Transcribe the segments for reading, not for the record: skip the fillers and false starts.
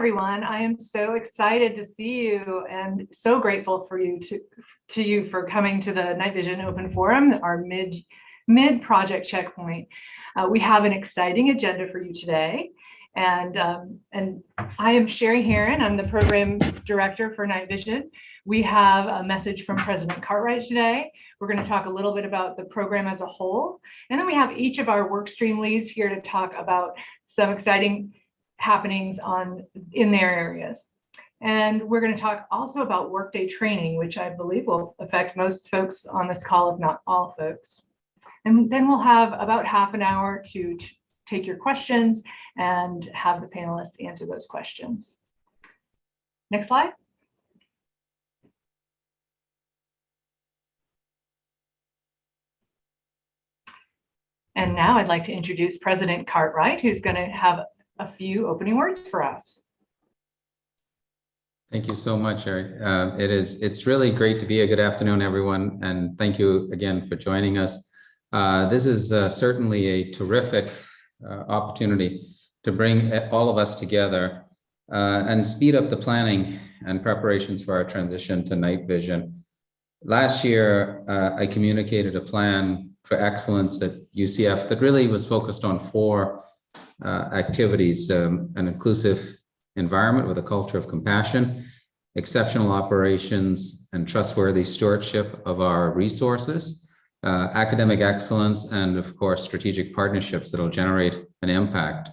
everyone. I am so excited to see you and so grateful for you for coming to the Night Vision Open Forum, our mid project checkpoint. We have an exciting agenda for you today, and I am Sherry Heron. I'm the program director for Night Vision. We have a message from President Cartwright today. We're going to talk a little bit about the program as a whole, and then we have each of our work stream leads here to talk about some exciting happenings in their areas. And we're going to talk also about Workday training, which I believe will affect most folks on this call, if not all folks. And then we'll have about half an hour to take your questions and have the panelists answer those questions. Next slide. And now I'd like to introduce President Cartwright, who's going to have a few opening words for us. Thank you so much, Sherry. It's really great to be here. Good afternoon, everyone, and thank you again for joining us. This is certainly a terrific opportunity to bring all of us together and speed up the planning and preparations for our transition to night vision. Last year, I communicated a plan for excellence at UCF that really was focused on four activities: an inclusive environment with a culture of compassion, exceptional operations and trustworthy stewardship of our resources, academic excellence, and of course, strategic partnerships that will generate an impact.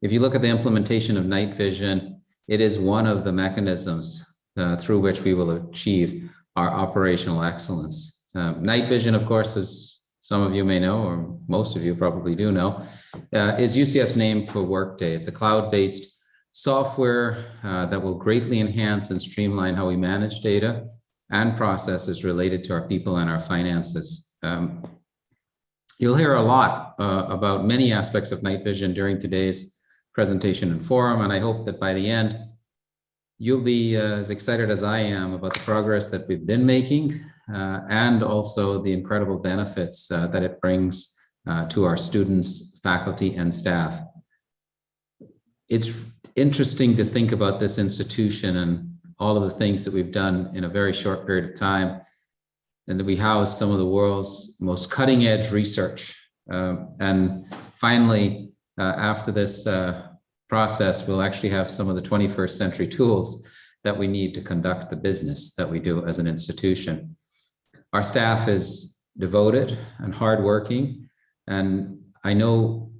If you look at the implementation of night vision, it is one of the mechanisms through which we will achieve our operational excellence. Night vision, of course, as some of you may know, or most of you probably do know, is UCF's name for Workday. It's a cloud-based software that will greatly enhance and streamline how we manage data and processes related to our people and our finances. You'll hear a lot about many aspects of night vision during today's presentation and forum, and I hope that by the end, you'll be as excited as I am about the progress that we've been making and also the incredible benefits that it brings to our students, faculty, and staff. It's interesting to think about this institution and all of the things that we've done in a very short period of time, and that we house some of the world's most cutting-edge research. And finally, after this process, we'll actually have some of the 21st century tools that we need to conduct the business that we do as an institution. Our staff is devoted and hardworking, and I know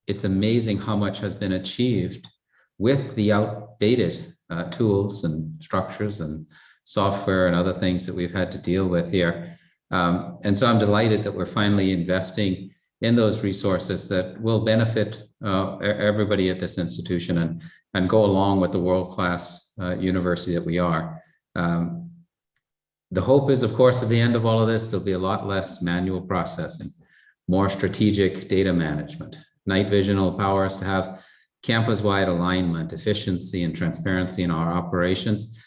it's amazing how much has been achieved with the outdated tools and structures and software and other things that we've had to deal with here. And so I'm delighted that we're finally investing in those resources that will benefit everybody at this institution and go along with the world-class university that we are. The hope is, of course, at the end of all of this, there'll be a lot less manual processing, more strategic data management. Night vision will empower us to have campus-wide alignment, efficiency, and transparency in our operations,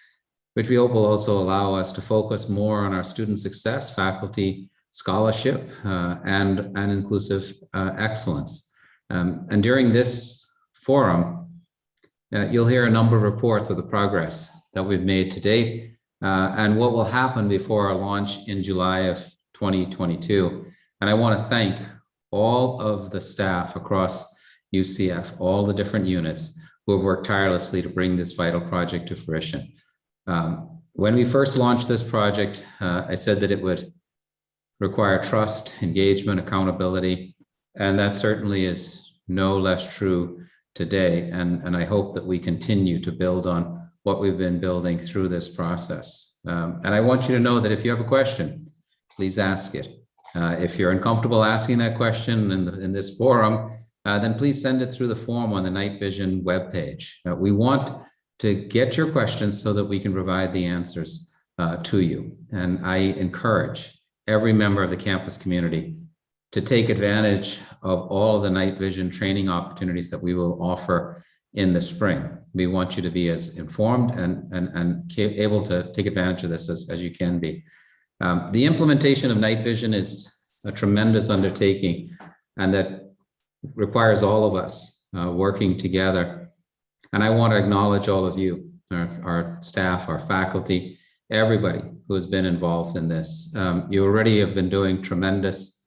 which we hope will also allow us to focus more on our student success, faculty scholarship, and inclusive excellence. And during this forum, you'll hear a number of reports of the progress that we've made to date and what will happen before our launch in July of 2022. And I want to thank all of the staff across UCF, all the different units who have worked tirelessly to bring this vital project to fruition. When we first launched this project, I said that it would require trust, engagement, accountability, and that certainly is no less true today. And I hope that we continue to build on what we've been building through this process. And I want you to know that if you have a question, please ask it. If you're uncomfortable asking that question in this forum, then please send it through the form on the Night Vision webpage. We want to get your questions so that we can provide the answers to you. And I encourage every member of the campus community to take advantage of all of the night vision training opportunities that we will offer in the spring. We want you to be as informed and able to take advantage of this as you can be. The implementation of night vision is a tremendous undertaking, and that requires all of us working together. And I want to acknowledge all of you, our staff, our faculty, everybody who has been involved in this. You already have been doing tremendous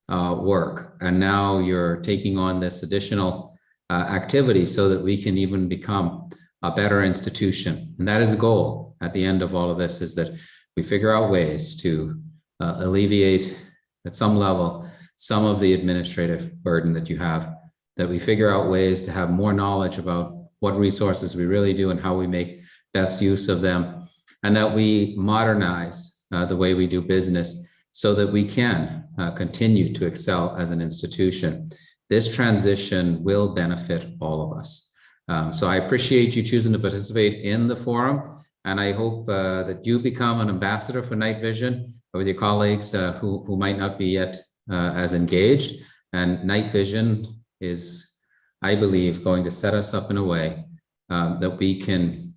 work, and now you're taking on this additional activity so that we can even become a better institution. And that is the goal at the end of all of this, is that we figure out ways to alleviate at some level some of the administrative burden that you have, that we figure out ways to have more knowledge about what resources we really do and how we make best use of them, and that we modernize the way we do business so that we can continue to excel as an institution. This transition will benefit all of us. So I appreciate you choosing to participate in the forum, and I hope that you become an ambassador for Night Vision with your colleagues who might not be yet as engaged. And Night Vision is, I believe, going to set us up in a way that we can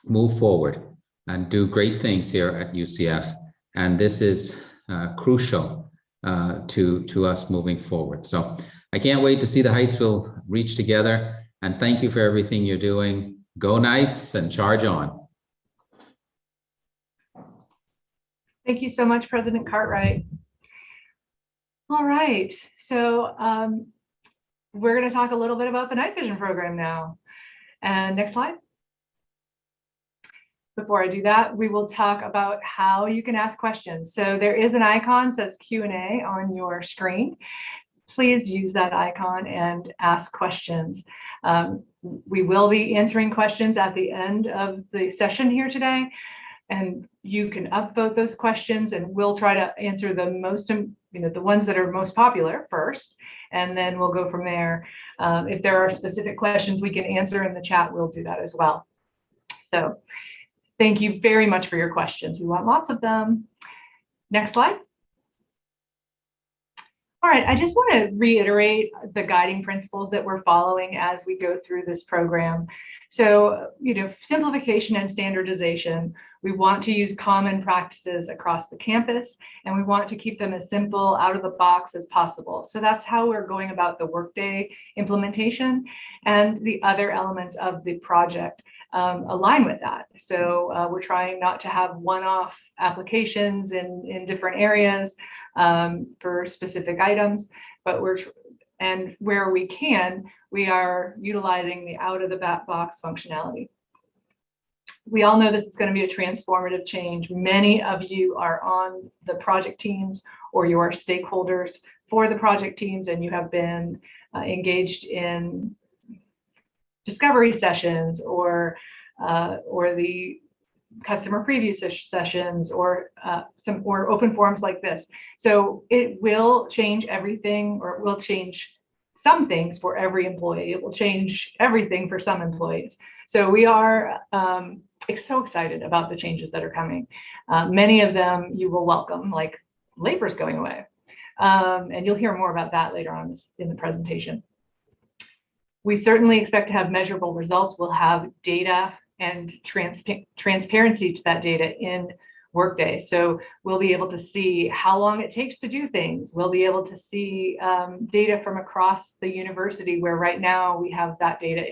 move forward and do great things here at UCF. And this is crucial to us moving forward. So I can't wait to see the heights we'll reach together. And thank you for everything you're doing. Go Knights and charge on. Thank you so much, President Cartwright. All right, so we're going to talk a little bit about the Night Vision program now. And next slide. Before I do that, we will talk about how you can ask questions. So there is an icon that says Q&A on your screen. Please use that icon and ask questions. We will be answering questions at the end of the session here today, and you can upvote those questions, and we'll try to answer the most, the ones that are most popular first, and then we'll go from there. If there are specific questions we can answer in the chat, we'll do that as well. So thank you very much for your questions. We want lots of them. Next slide. All right, I just want to reiterate the guiding principles that we're following as we go through this program. So, simplification and standardization. We want to use common practices across the campus, and we want to keep them as simple, out of the box as possible. So that's how we're going about the Workday implementation, and the other elements of the project align with that. So we're trying not to have one-off applications in different areas for specific items, but and where we can, we are utilizing the out-of-the-box functionality. We all know this is going to be a transformative change. Many of you are on the project teams, or you are stakeholders for the project teams, and you have been engaged in discovery sessions or the customer preview sessions, or open forums like this. So it will change everything, or it will change some things for every employee. It will change everything for some employees. So we are so excited about the changes that are coming. Many of them you will welcome, like labor's going away. And you'll hear more about that later on in the presentation. We certainly expect to have measurable results. We'll have data and transparency to that data in Workday. So we'll be able to see how long it takes to do things. We'll be able to see data from across the university, where right now we have that data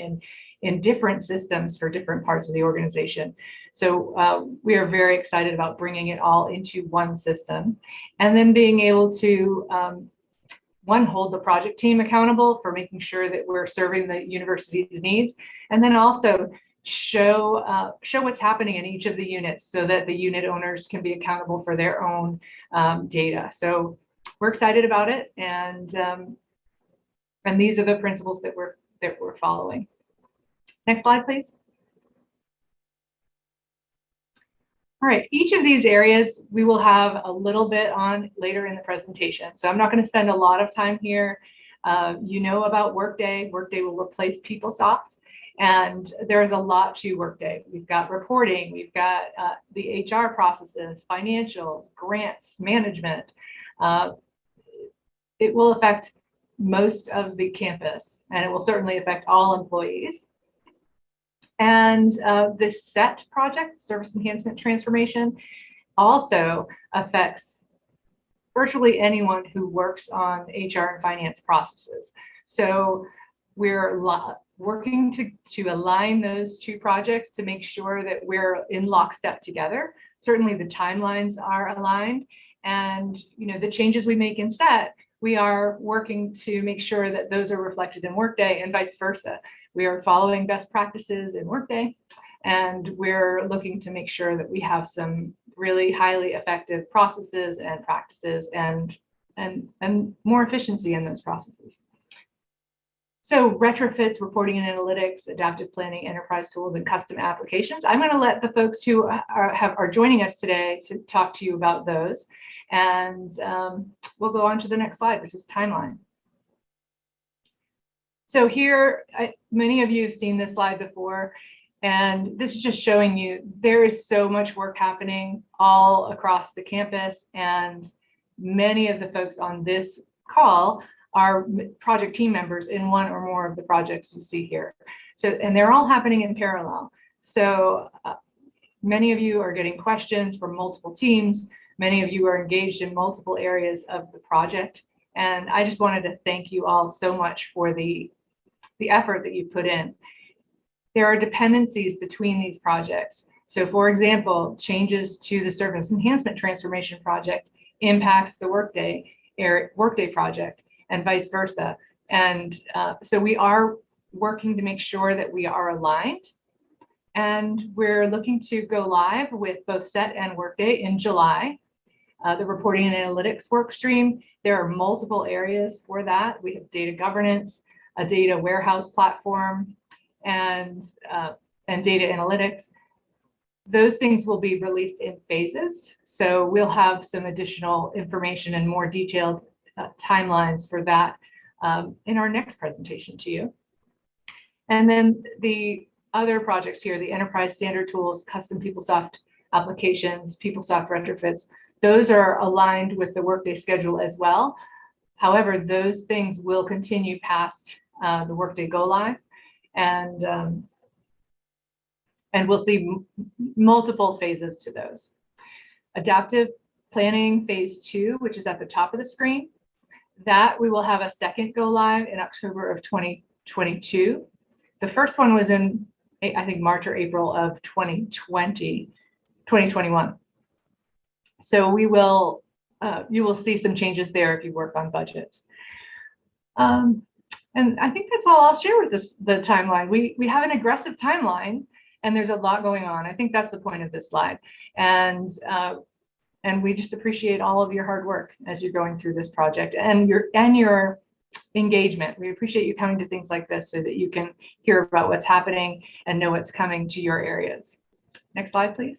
in different systems for different parts of the organization. So we are very excited about bringing it all into one system, and then being able to hold the project team accountable for making sure that we're serving the university's needs, and then also show what's happening in each of the units, so that the unit owners can be accountable for their own data. So we're excited about it, and these are the principles that we're following. Next slide, please. All right, each of these areas we will have a little bit on later in the presentation. So I'm not going to spend a lot of time here. You know about Workday. Workday will replace Peoplesoft, and there's a lot to Workday. We've got reporting, we've got the HR processes, financials, grants, management. It will affect most of the campus, and it will certainly affect all employees. And the SET project, Service Enhancement Transformation, also affects virtually anyone who works on HR and finance processes. So we're working to align those two projects to make sure that we're in lockstep together. Certainly the timelines are aligned, and the changes we make in SET, we are working to make sure that those are reflected in Workday and vice versa. We are following best practices in Workday, and we're looking to make sure that we have some really highly effective processes and practices and more efficiency in those processes. So retrofits, reporting and analytics, adaptive planning, enterprise tools, and custom applications. I'm going to let the folks who are joining us today to talk to you about those. And we'll go on to the next slide, which is timeline. So here, many of you have seen this slide before, and this is just showing you there is so much work happening all across the campus, and many of the folks on this call are project team members in one or more of the projects you see here. So, and they're all happening in parallel. So many of you are getting questions from multiple teams. Many of you are engaged in multiple areas of the project. And I just wanted to thank you all so much for the effort that you put in. There are dependencies between these projects. So for example, changes to the service enhancement transformation project impacts the Workday project, and vice versa. And so we are working to make sure that we are aligned. And we're looking to go live with both SET and Workday in July. The reporting and analytics work stream, there are multiple areas for that. We have data governance, a data warehouse platform, and data analytics. Those things will be released in phases. So we'll have some additional information and more detailed timelines for that in our next presentation to you. And then the other projects here, the enterprise standard tools, custom Peoplesoft applications, Peoplesoft retrofits, those are aligned with the Workday schedule as well. However, those things will continue past the Workday go live, and we'll see multiple phases to those. Adaptive planning phase 2, which is at the top of the screen, that we will have a second go live in October of 2022. The first one was in, I think, March or April of 2021. So we will, you will see some changes there if you work on budgets. And I think that's all I'll share with the timeline. We have an aggressive timeline, and there's a lot going on. I think that's the point of this slide. And we just appreciate all of your hard work as you're going through this project and your engagement. We appreciate you coming to things like this so that you can hear about what's happening and know what's coming to your areas. Next slide, please.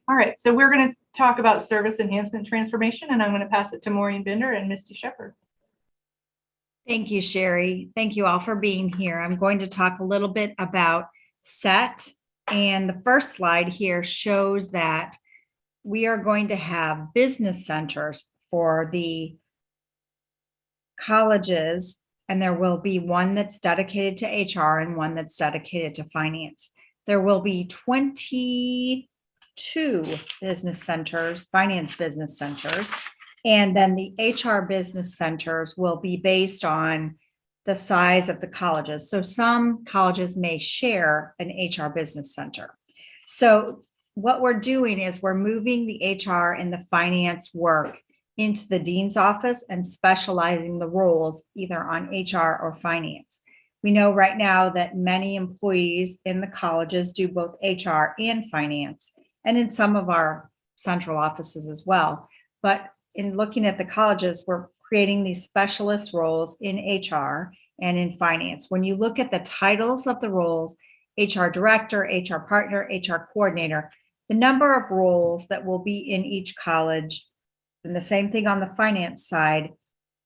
All right, so we're going to talk about service enhancement transformation, and I'm going to pass it to Maureen Binder and Misty Shepard. Thank you, Sherry. Thank you all for being here. I'm going to talk a little bit about SET, and the first slide here shows that we are going to have business centers for the colleges, and there will be one that's dedicated to HR and one that's dedicated to finance. There will be 22 business centers, finance business centers, and then the HR business centers will be based on the size of the colleges. So some colleges may share an HR business center. So what we're doing is we're moving the HR and the finance work into the dean's office and specializing the roles either on HR or finance. We know right now that many employees in the colleges do both HR and finance, and in some of our central offices as well. But in looking at the colleges, we're creating these specialist roles in HR and in finance. When you look at the titles of the roles, HR director, HR partner, HR coordinator, the number of roles that will be in each college, and the same thing on the finance side,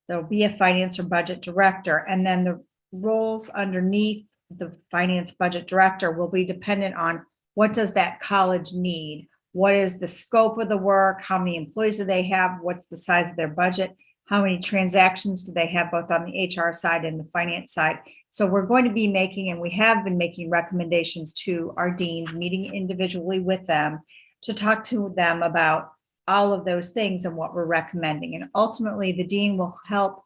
there'll be a finance or budget director, and then the roles underneath the finance budget director will be dependent on what does that college need? What is the scope of the work? How many employees do they have? What's the size of their budget? How many transactions do they have both on the HR side and the finance side? So we're going to be making, and we have been making recommendations to our deans, meeting individually with them to talk to them about all of those things and what we're recommending. And ultimately, the dean will help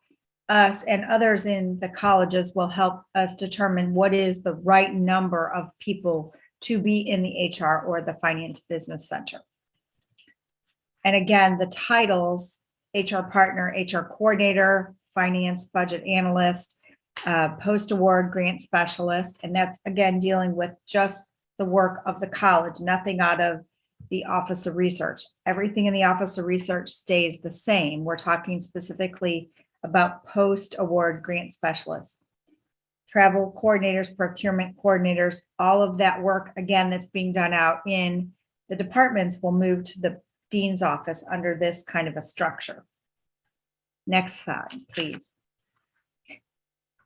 us and others in the colleges will help us determine what is the right number of people to be in the HR or the Finance Business Center. And again, the titles, HR partner, HR coordinator, finance budget analyst, post-award grant specialist, and that's again dealing with just the work of the college, nothing out of the Office of Research. Everything in the Office of Research stays the same. We're talking specifically about post-award grant specialists, travel coordinators, procurement coordinators, all of that work, again, that's being done out in the departments will move to the dean's office under this kind of a structure. Next slide, please.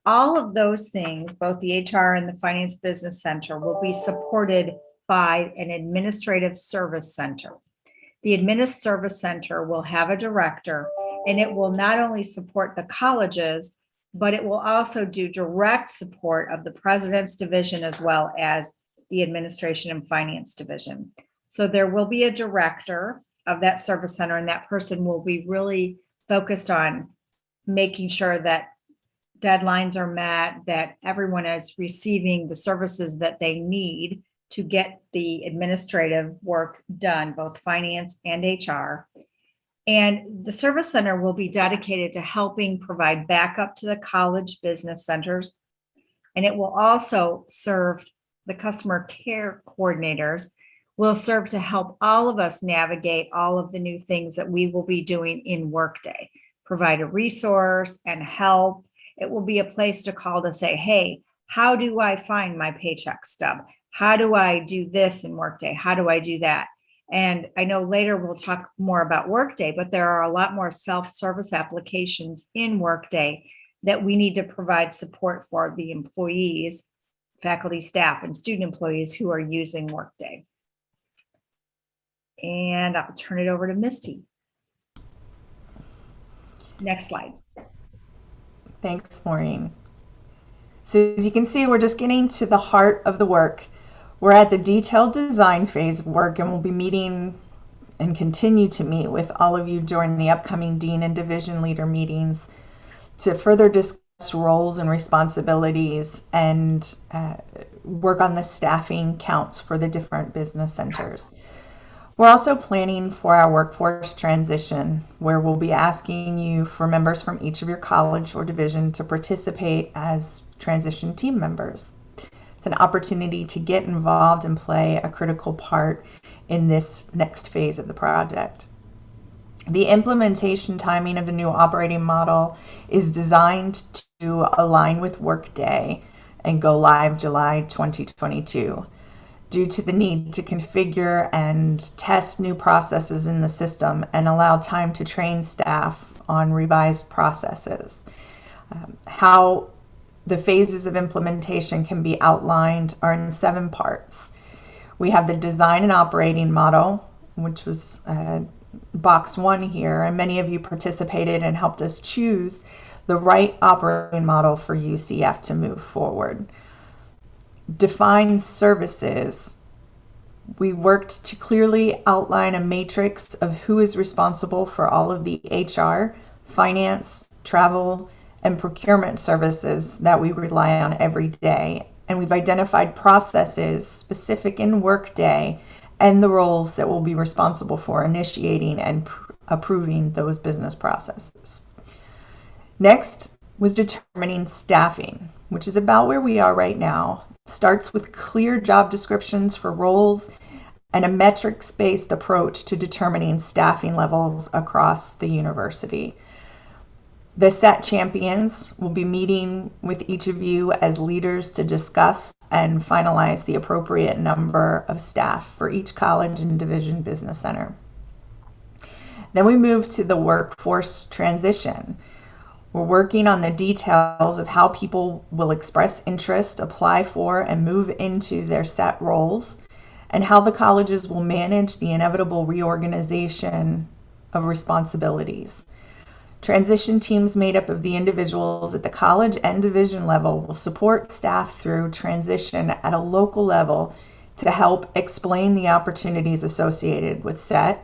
All of those things, both the HR and the Finance Business Center, will be supported by an administrative service center. The administrative service center will have a director, and it will not only support the colleges, but it will also do direct support of the president's division as well as the administration and finance division. So there will be a director of that service center, and that person will be really focused on making sure that deadlines are met, that everyone is receiving the services that they need to get the administrative work done, both finance and HR. And the service center will be dedicated to helping provide backup to the college business centers. And it will also serve the customer care coordinators, will serve to help all of us navigate all of the new things that we will be doing in Workday, provide a resource and help. It will be a place to call to say, hey, how do I find my paycheck stub? How do I do this in Workday? How do I do that? And I know later we'll talk more about Workday, but there are a lot more self-service applications in Workday that we need to provide support for the employees, faculty, staff, and student employees who are using Workday. And I'll turn it over to Misty. Next slide. Thanks, Maureen. So as you can see, we're just getting to the heart of the work. We're at the detailed design phase of work, and we'll be meeting and continue to meet with all of you during the upcoming dean and division leader meetings to further discuss roles and responsibilities and work on the staffing counts for the different business centers. We're also planning for our workforce transition, where we'll be asking you for members from each of your college or division to participate as transition team members. It's an opportunity to get involved and play a critical part in this next phase of the project. The implementation timing of the new operating model is designed to align with Workday and go live July 2022. Due to the need to configure and test new processes in the system and allow time to train staff on revised processes. How the phases of implementation can be outlined are in 7 parts. We have the design and operating model, which was box 1 here, and many of you participated and helped us choose the right operating model for UCF to move forward. Define services. We worked to clearly outline a matrix of who is responsible for all of the HR, finance, travel, and procurement services that we rely on every day. And we've identified processes specific in Workday and the roles that will be responsible for initiating and approving those business processes. Next was determining staffing, which is about where we are right now. Starts with clear job descriptions for roles and a metrics-based approach to determining staffing levels across the university. The SET champions will be meeting with each of you as leaders to discuss and finalize the appropriate number of staff for each college and division business center. Then we move to the workforce transition. We're working on the details of how people will express interest, apply for, and move into their set roles, and how the colleges will manage the inevitable reorganization of responsibilities. Transition teams made up of the individuals at the college and division level will support staff through transition at a local level to help explain the opportunities associated with SET,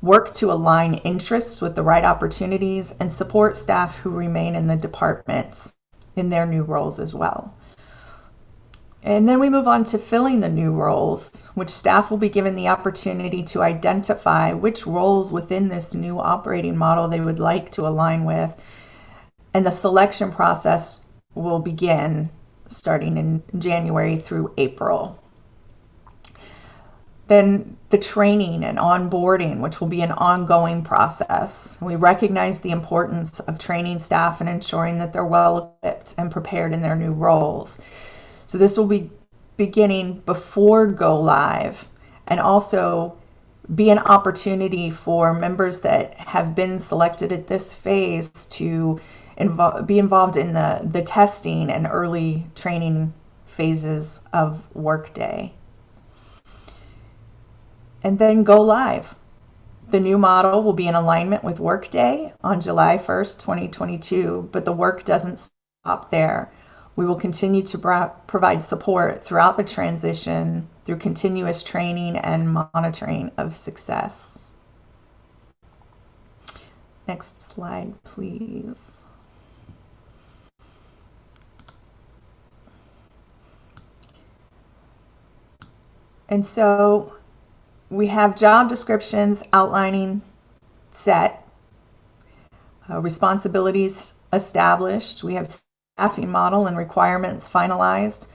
work to align interests with the right opportunities, and support staff who remain in the departments in their new roles as well. And then we move on to filling the new roles, which staff will be given the opportunity to identify which roles within this new operating model they would like to align with. And the selection process will begin starting in January through April. Then the training and onboarding, which will be an ongoing process. We recognize the importance of training staff and ensuring that they're well equipped and prepared in their new roles. So this will be beginning before go live, and also be an opportunity for members that have been selected at this phase to be involved in the testing and early training phases of Workday. And then go live. The new model will be in alignment with Workday on July 1st, 2022, but the work doesn't stop there. We will continue to provide support throughout the transition through continuous training and monitoring of success. Next slide, please. And so we have job descriptions outlining set, responsibilities established. We have staffing model and requirements finalized.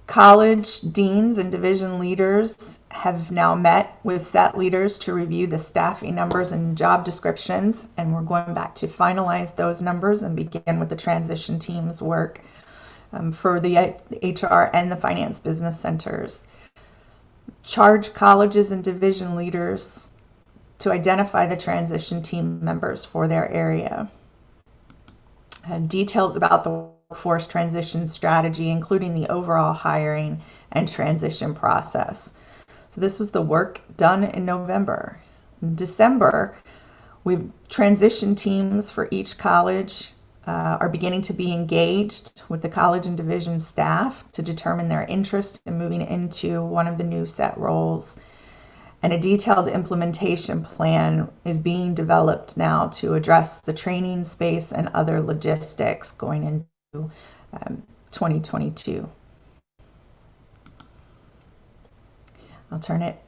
College deans and division leaders have now met with set leaders to review the staffing numbers and job descriptions, and we're going back to finalize those numbers and begin with the transition team's work for the HR and the finance business centers. Charge colleges and division leaders to identify the transition team members for their area. Details about the workforce transition strategy, including the overall hiring and transition process. So this was the work done in November. In December, we've transition teams for each college are beginning to be engaged with the college and division staff to determine their interest in moving into one of the new set roles. And a detailed implementation plan is being developed now to address the training space and other logistics going into 2022. I'll turn it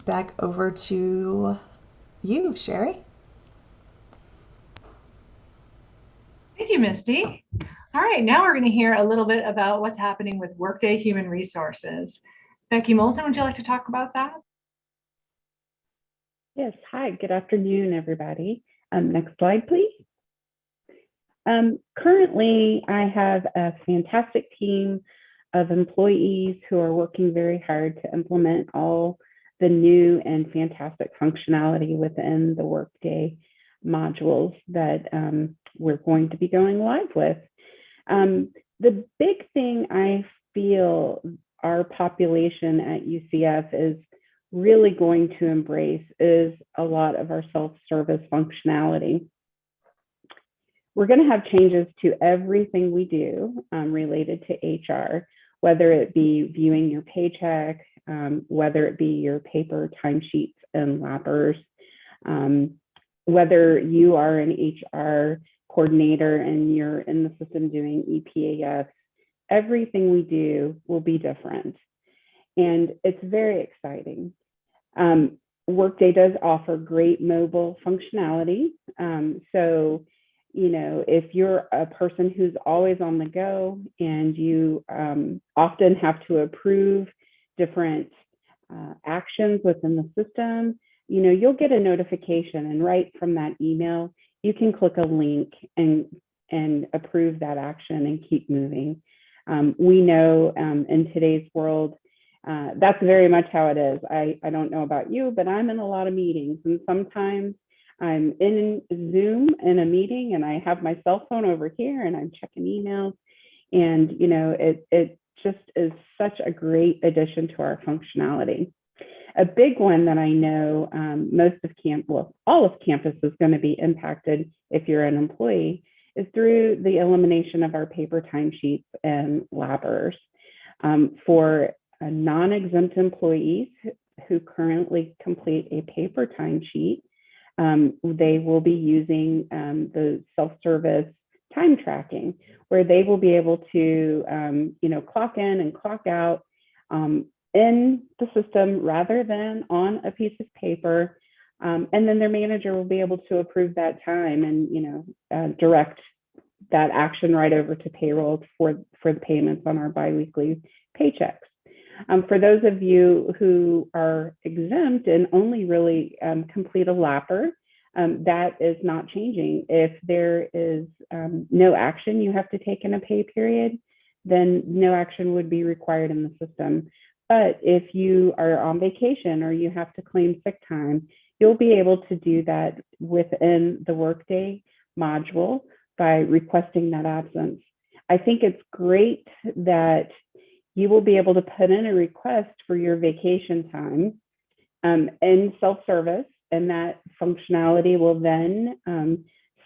back over to you, Sherry. Thank you, Misty. All right, now we're going to hear a little bit about what's happening with Workday Human Resources. Becky Moulton, would you like to talk about that? Yes, hi, good afternoon, everybody. Next slide, please. Currently, I have a fantastic team of employees who are working very hard to implement all the new and fantastic functionality within the Workday modules that we're going to be going live with. The big thing I feel our population at UCF is really going to embrace is a lot of our self-service functionality. We're going to have changes to everything we do related to HR, whether it be viewing your paycheck, whether it be your paper timesheets and lappers, whether you are an HR coordinator and you're in the system doing EPAS, everything we do will be different. And it's very exciting. Workday does offer great mobile functionality. So, you know, if you're a person who's always on the go and you often have to approve different actions within the system, you know, you'll get a notification, and right from that email, you can click a link and approve that action and keep moving. We know in today's world, that's very much how it is. I don't know about you, but I'm in a lot of meetings, and sometimes I'm in Zoom in a meeting and I have my cell phone over here and I'm checking emails, and you know, it just is such a great addition to our functionality. A big one that I know all of campus is going to be impacted if you're an employee is through the elimination of our paper timesheets and lappers. For non-exempt employees who currently complete a paper timesheet, they will be using the self-service time tracking, where they will be able to, clock in and clock out in the system rather than on a piece of paper. And then their manager will be able to approve that time and, direct that action right over to payroll for the payments on our biweekly paychecks. For those of you who are exempt and only really complete a lapper, that is not changing. If there is no action you have to take in a pay period, then no action would be required in the system. But if you are on vacation or you have to claim sick time, you'll be able to do that within the Workday module by requesting that absence. I think it's great that you will be able to put in a request for your vacation time in self-service, and that functionality will then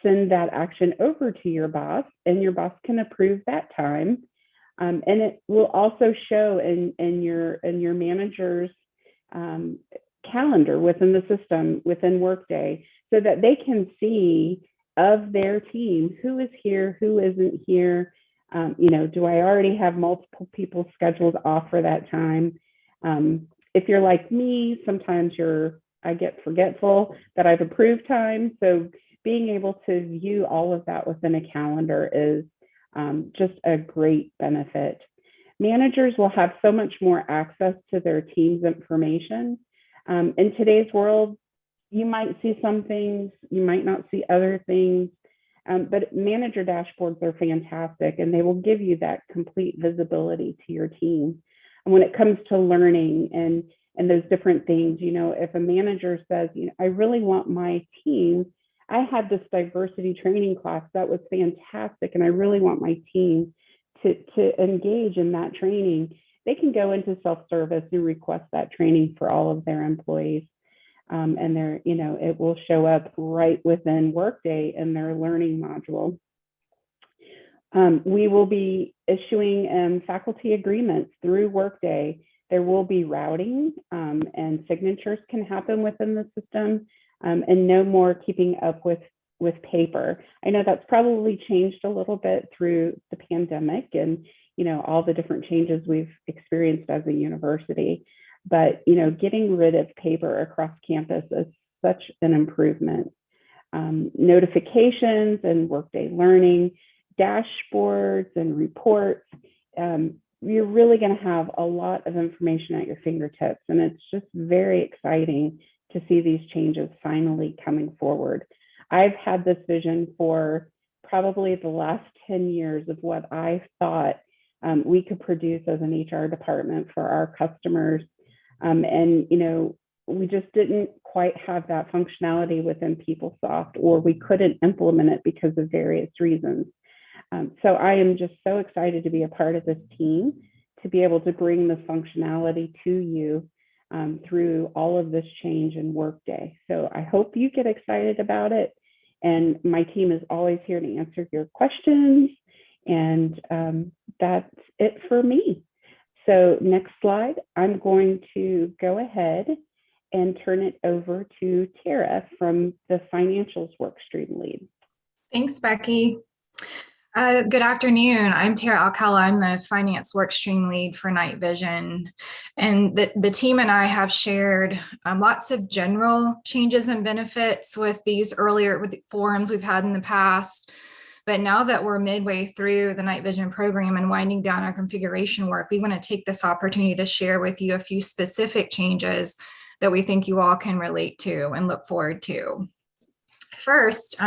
send that action over to your boss, and your boss can approve that time. And it will also show in your manager's calendar within the system, within Workday, so that they can see of their team who is here, who isn't here. Do I already have multiple people scheduled off for that time? If you're like me, sometimes I get forgetful that I've approved time. So being able to view all of that within a calendar is just a great benefit. Managers will have so much more access to their team's information. In today's world, you might see some things, you might not see other things, but manager dashboards are fantastic, and they will give you that complete visibility to your team. And when it comes to learning and those different things, if a manager says, I really want my team, I had this diversity training class that was fantastic, and I really want my team to engage in that training, they can go into self-service and request that training for all of their employees. And it will show up right within Workday in their learning module. We will be issuing faculty agreements through Workday. There will be routing and signatures can happen within the system, and no more keeping up with paper. I know that's probably changed a little bit through the pandemic and all the different changes we've experienced as a university. But getting rid of paper across campus is such an improvement. Notifications and Workday Learning, dashboards and reports. You're really going to have a lot of information at your fingertips, and it's just very exciting to see these changes finally coming forward. I've had this vision for probably the last 10 years of what I thought we could produce as an HR department for our customers. We just didn't quite have that functionality within Peoplesoft, or we couldn't implement it because of various reasons. So I am just so excited to be a part of this team, to be able to bring this functionality to you through all of this change in Workday. So I hope you get excited about it. And my team is always here to answer your questions. And that's it for me. So next slide, I'm going to go ahead and turn it over to Tara from the Financials Workstream Lead. Thanks, Becky. Good afternoon. I'm Tara Alcala. I'm the Finance Workstream Lead for Night Vision. And the team and I have shared lots of general changes and benefits with these with the forums we've had in the past. But now that we're midway through the Night Vision program and winding down our configuration work, we want to take this opportunity to share with you a few specific changes that we think you all can relate to and look forward to. First,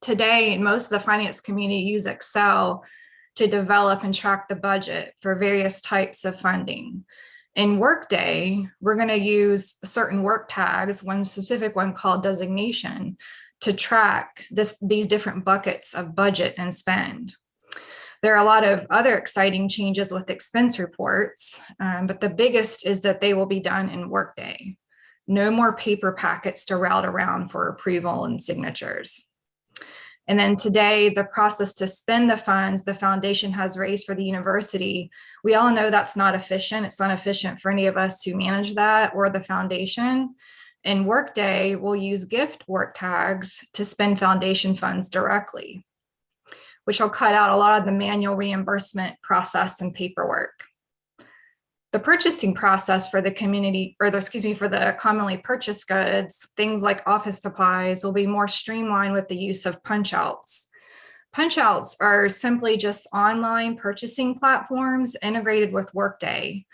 today, most of the finance community use Excel to develop and track the budget for various types of funding. In Workday, we're going to use certain work tags, one specific one called designation, to track these different buckets of budget and spend. There are a lot of other exciting changes with expense reports, but the biggest is that they will be done in Workday. No more paper packets to route around for approval and signatures. And then today, the process to spend the funds the foundation has raised for the university, we all know that's not efficient. It's not efficient for any of us to manage that or the foundation. And Workday will use gift work tags to spend foundation funds directly, which will cut out a lot of the manual reimbursement process and paperwork. The purchasing process for the community, or for the commonly purchased goods, things like office supplies, will be more streamlined with the use of punch outs. Punch outs are simply just online purchasing platforms integrated with Workday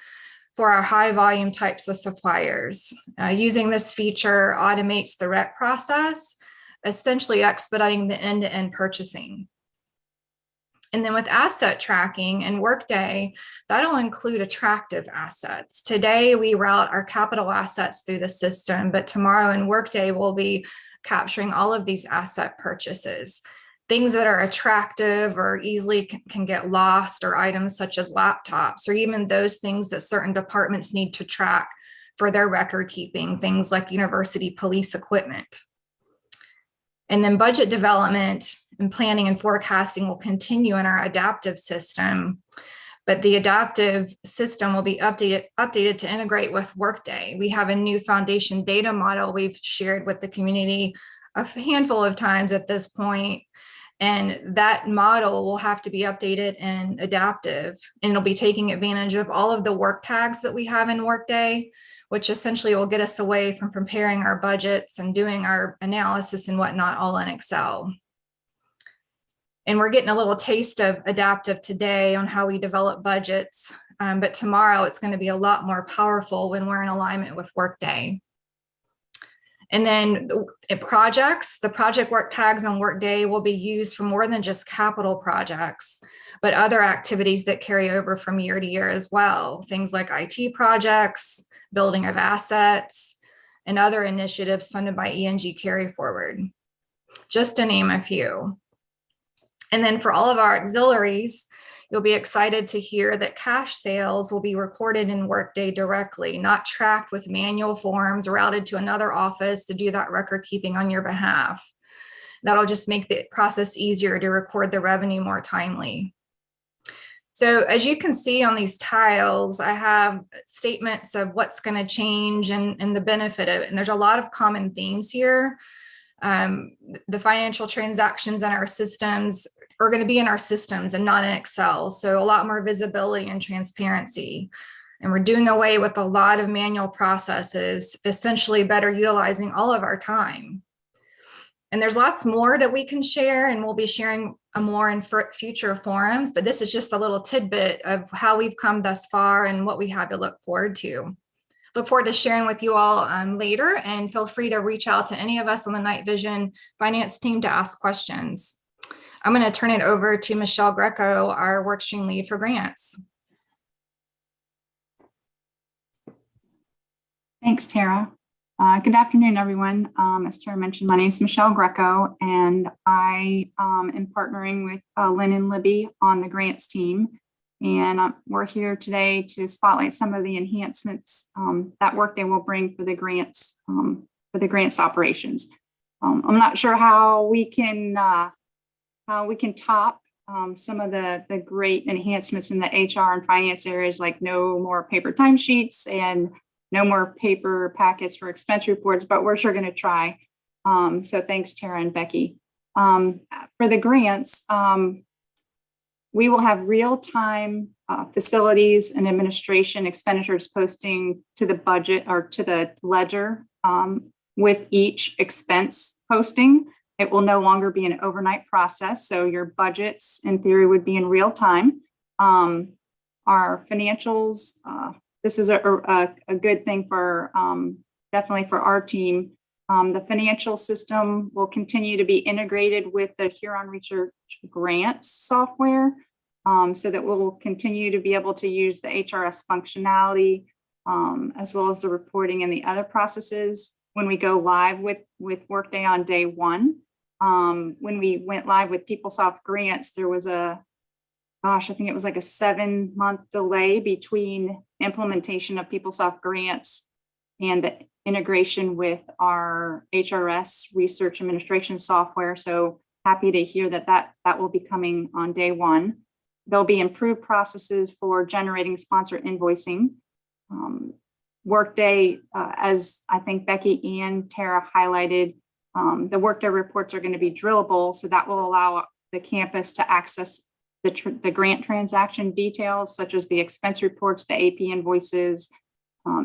for our high volume types of suppliers. Using this feature automates the rec process, essentially expediting the end-to-end purchasing. And then with asset tracking and Workday, that'll include attractive assets. Today, we route our capital assets through the system, but tomorrow in Workday, we'll be capturing all of these asset purchases. Things that are attractive or easily can get lost, or items such as laptops, or even those things that certain departments need to track for their record keeping, things like university police equipment. And then budget development and planning and forecasting will continue in our adaptive system, but the adaptive system will be updated to integrate with Workday. We have a new foundation data model we've shared with the community a handful of times at this point, and that model will have to be updated and adaptive, and it'll be taking advantage of all of the work tags that we have in Workday, which essentially will get us away from preparing our budgets and doing our analysis and whatnot all in Excel. And we're getting a little taste of adaptive today on how we develop budgets, but tomorrow it's going to be a lot more powerful when we're in alignment with Workday. And then the project work tags on Workday will be used for more than just capital projects, but other activities that carry over from year to year as well. Things like IT projects, building of assets, and other initiatives funded by ENG Carry Forward, just to name a few. And then for all of our auxiliaries, you'll be excited to hear that cash sales will be recorded in Workday directly, not tracked with manual forms routed to another office to do that record keeping on your behalf. That'll just make the process easier to record the revenue more timely. So as you can see on these tiles, I have statements of what's going to change and the benefit of it. And there's a lot of common themes here. The financial transactions in our systems are going to be in our systems and not in Excel. So a lot more visibility and transparency. And we're doing away with a lot of manual processes, essentially better utilizing all of our time. And there's lots more that we can share, and we'll be sharing more in future forums, but this is just a little tidbit of how we've come thus far and what we have to look forward to. Look forward to sharing with you all later, and feel free to reach out to any of us on the Night Vision finance team to ask questions. I'm going to turn it over to Michelle Greco, our workstream lead for grants. Thanks, Tara. Good afternoon, everyone. As Tara mentioned, my name is Michelle Greco, and I am partnering with Lynn and Libby on the grants team. And we're here today to spotlight some of the enhancements that Workday will bring for the grants operations. I'm not sure how we can top some of the great enhancements in the HR and finance areas, like no more paper timesheets and no more paper packets for expense reports, but we're sure going to try. So thanks, Tara and Becky. For the grants, we will have real-time facilities and administration expenditures posting to the budget or to the ledger with each expense posting. It will no longer be an overnight process. So your budgets, in theory, would be in real time. Our financials, this is a good thing for definitely for our team. The financial system will continue to be integrated with the Huron Research Grants software, so that we'll continue to be able to use the HRS functionality, as well as the reporting and the other processes when we go live with Workday on day one. When we went live with Peoplesoft Grants, there was I think it was like a 7-month delay between implementation of Peoplesoft Grants and the integration with our HRS research administration software. So happy to hear that will be coming on day one. There'll be improved processes for generating sponsor invoicing. Workday, as I think Becky and Tara highlighted, the Workday reports are going to be drillable, so that will allow the campus to access the grant transaction details, such as the expense reports, the AP invoices,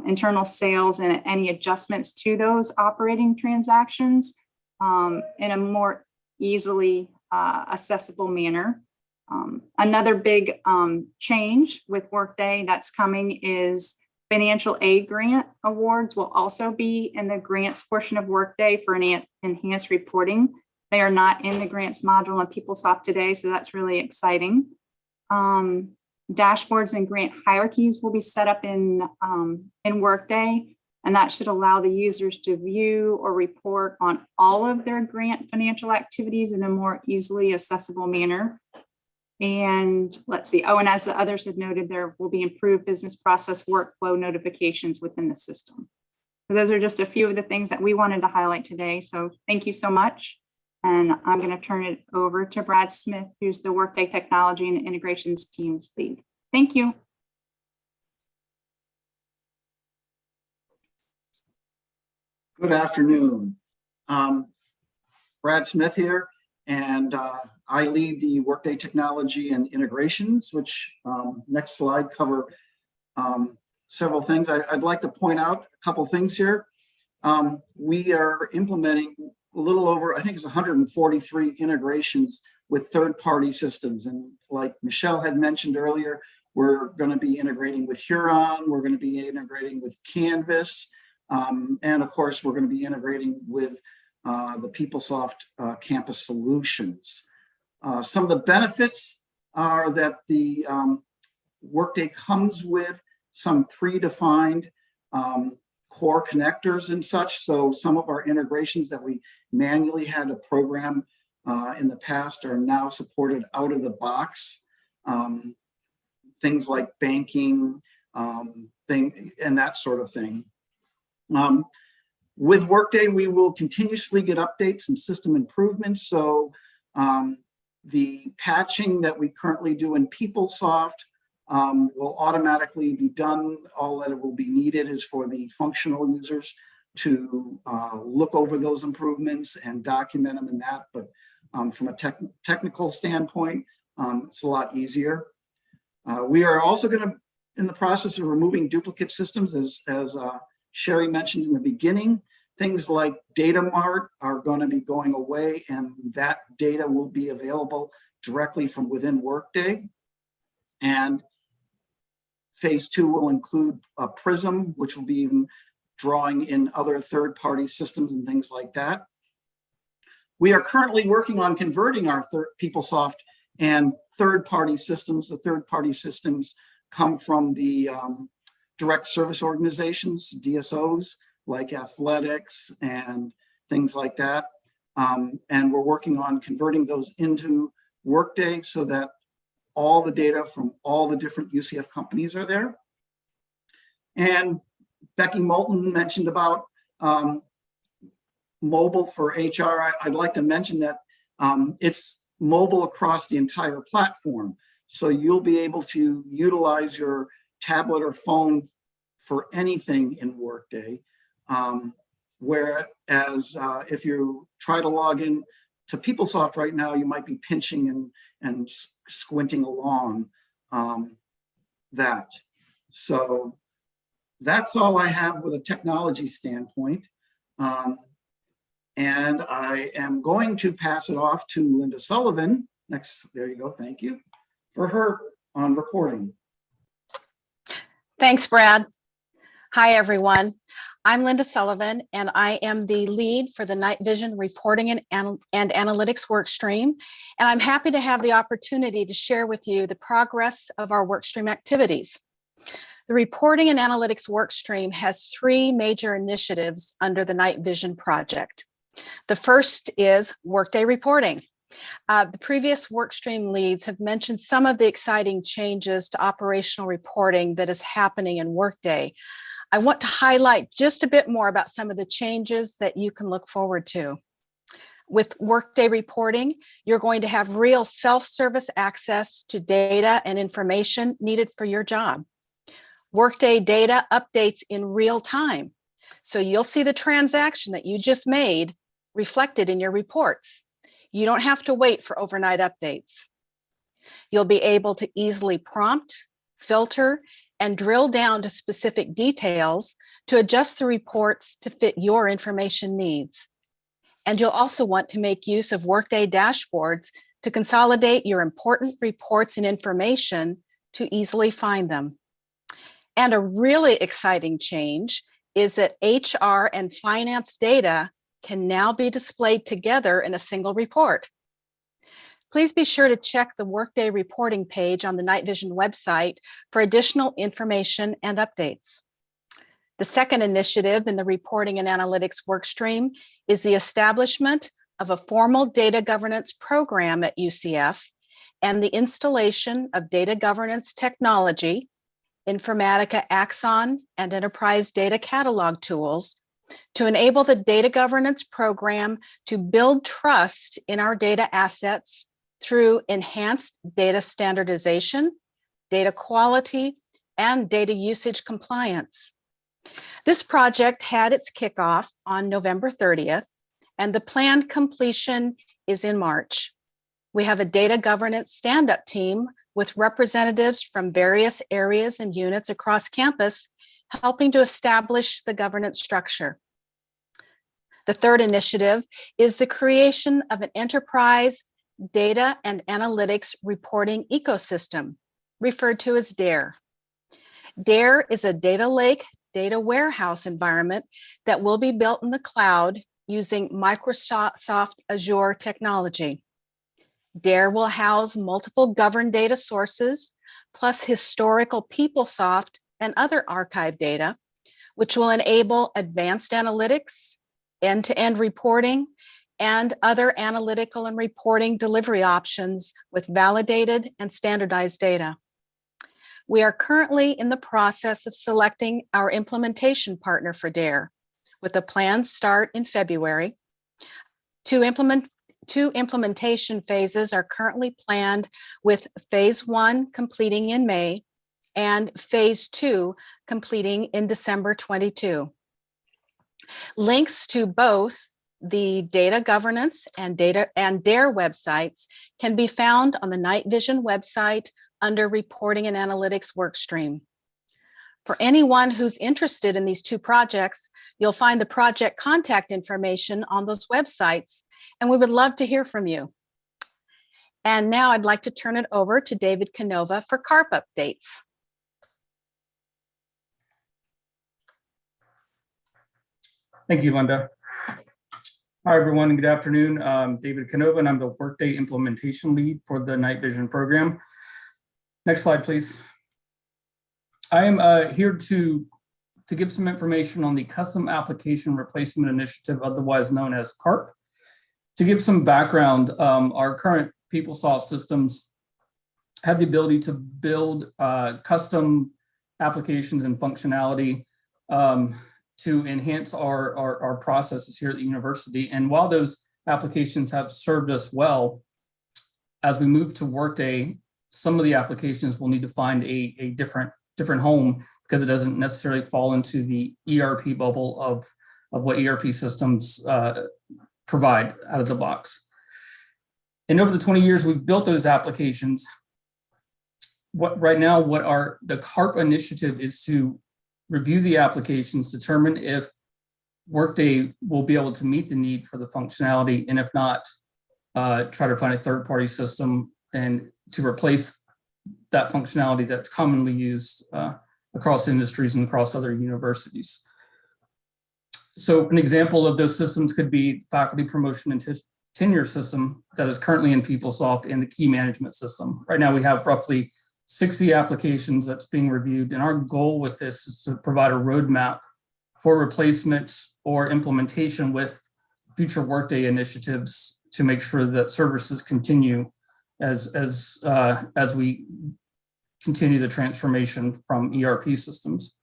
internal sales, and any adjustments to those operating transactions in a more easily accessible manner. Another big change with Workday that's coming is financial aid grant awards will also be in the grants portion of Workday for enhanced reporting. They are not in the grants module in Peoplesoft today, so that's really exciting. Dashboards and grant hierarchies will be set up in Workday, and that should allow the users to view or report on all of their grant financial activities in a more easily accessible manner. And let's see, and as the others have noted, there will be improved business process workflow notifications within the system. So those are just a few of the things that we wanted to highlight today. So thank you so much. And I'm going to turn it over to Brad Smith, who's the Workday Technology and Integrations Team's lead. Thank you. Good afternoon. Brad Smith here, and I lead the Workday Technology and Integrations, which next slide cover several things. I'd like to point out a couple things here. We are implementing a little over, I think it's 143 integrations with third-party systems. And like Michelle had mentioned earlier, we're going to be integrating with Huron, we're going to be integrating with Canvas, and of course, we're going to be integrating with the Peoplesoft campus solutions. Some of the benefits are that the Workday comes with some predefined core connectors and such. So some of our integrations that we manually had to program in the past are now supported out of the box. Things like banking and that sort of thing. With Workday, we will continuously get updates and system improvements. So the patching that we currently do in Peoplesoft will automatically be done. All that will be needed is for the functional users to look over those improvements and document them in that. But from a technical standpoint, it's a lot easier. We are also in the process of removing duplicate systems, as Sherry mentioned in the beginning. Things like Data Mart are going to be going away, and that data will be available directly from within Workday. And phase 2 will include a Prism, which will be even drawing in other third-party systems and things like that. We are currently working on converting our Peoplesoft and third-party systems. The third-party systems come from the direct service organizations, DSOs, like athletics and things like that. And we're working on converting those into Workday so that all the data from all the different UCF companies are there. And Becky Moulton mentioned about mobile for HR. I'd like to mention that it's mobile across the entire platform. So you'll be able to utilize your tablet or phone for anything in Workday. Whereas if you try to log in to Peoplesoft right now, you might be pinching and squinting along that. So that's all I have with a technology standpoint. And I am going to pass it off to Linda Sullivan. Next, there you go, thank you, for her on reporting. Thanks, Brad. Hi, everyone. I'm Linda Sullivan, and I am the lead for the Night Vision Reporting and Analytics workstream. And I'm happy to have the opportunity to share with you the progress of our workstream activities. The Reporting and Analytics workstream has 3 major initiatives under the Night Vision project. The first is Workday Reporting. The previous workstream leads have mentioned some of the exciting changes to operational reporting that is happening in Workday. I want to highlight just a bit more about some of the changes that you can look forward to. With Workday Reporting, you're going to have real self-service access to data and information needed for your job. Workday data updates in real time. So you'll see the transaction that you just made reflected in your reports. You don't have to wait for overnight updates. You'll be able to easily prompt, filter, and drill down to specific details to adjust the reports to fit your information needs. And you'll also want to make use of Workday dashboards to consolidate your important reports and information to easily find them. And a really exciting change is that HR and finance data can now be displayed together in a single report. Please be sure to check the Workday reporting page on the Night Vision website for additional information and updates. The second initiative in the reporting and analytics workstream is the establishment of a formal data governance program at UCF and the installation of data governance technology, Informatica Axon, and enterprise data catalog tools to enable the data governance program to build trust in our data assets through enhanced data standardization, data quality, and data usage compliance. This project had its kickoff on November 30th, and the planned completion is in March. We have a data governance stand-up team with representatives from various areas and units across campus, helping to establish the governance structure. The third initiative is the creation of an enterprise data and analytics reporting ecosystem, referred to as DARE. DARE is a data lake, data warehouse environment that will be built in the cloud using Microsoft Azure technology. DARE will house multiple governed data sources, plus historical Peoplesoft and other archive data, which will enable advanced analytics, end-to-end reporting, and other analytical and reporting delivery options with validated and standardized data. We are currently in the process of selecting our implementation partner for DARE, with a planned start in February. Two implementation phases are currently planned, with phase 1 completing in May and phase 2 completing in December 22. Links to both the data governance and DARE websites can be found on the Night Vision website under Reporting and Analytics workstream. For anyone who's interested in these two projects, you'll find the project contact information on those websites, and we would love to hear from you. And now I'd like to turn it over to David Canova for CARP updates. Thank you, Linda. Hi, everyone, and good afternoon. I'm David Canova, and I'm the Workday Implementation Lead for the Night Vision program. Next slide, please. I am here to give some information on the Custom Application Replacement Initiative, otherwise known as CARP. To give some background, our current Peoplesoft systems have the ability to build custom applications and functionality to enhance our processes here at the university. And while those applications have served us well, as we move to Workday, some of the applications will need to find a different home, because it doesn't necessarily fall into the ERP bubble of what ERP systems provide out of the box. And over the 20 years we've built those applications, the CARP initiative is to review the applications, determine if Workday will be able to meet the need for the functionality, and if not, try to find a third-party system and to replace that functionality that's commonly used across industries and across other universities. So an example of those systems could be faculty promotion and tenure system that is currently in PeopleSoft, and the key management system. Right now we have roughly 60 applications that's being reviewed, and our goal with this is to provide a roadmap for replacement or implementation with future Workday initiatives to make sure that services continue as we continue the transformation from ERP systems.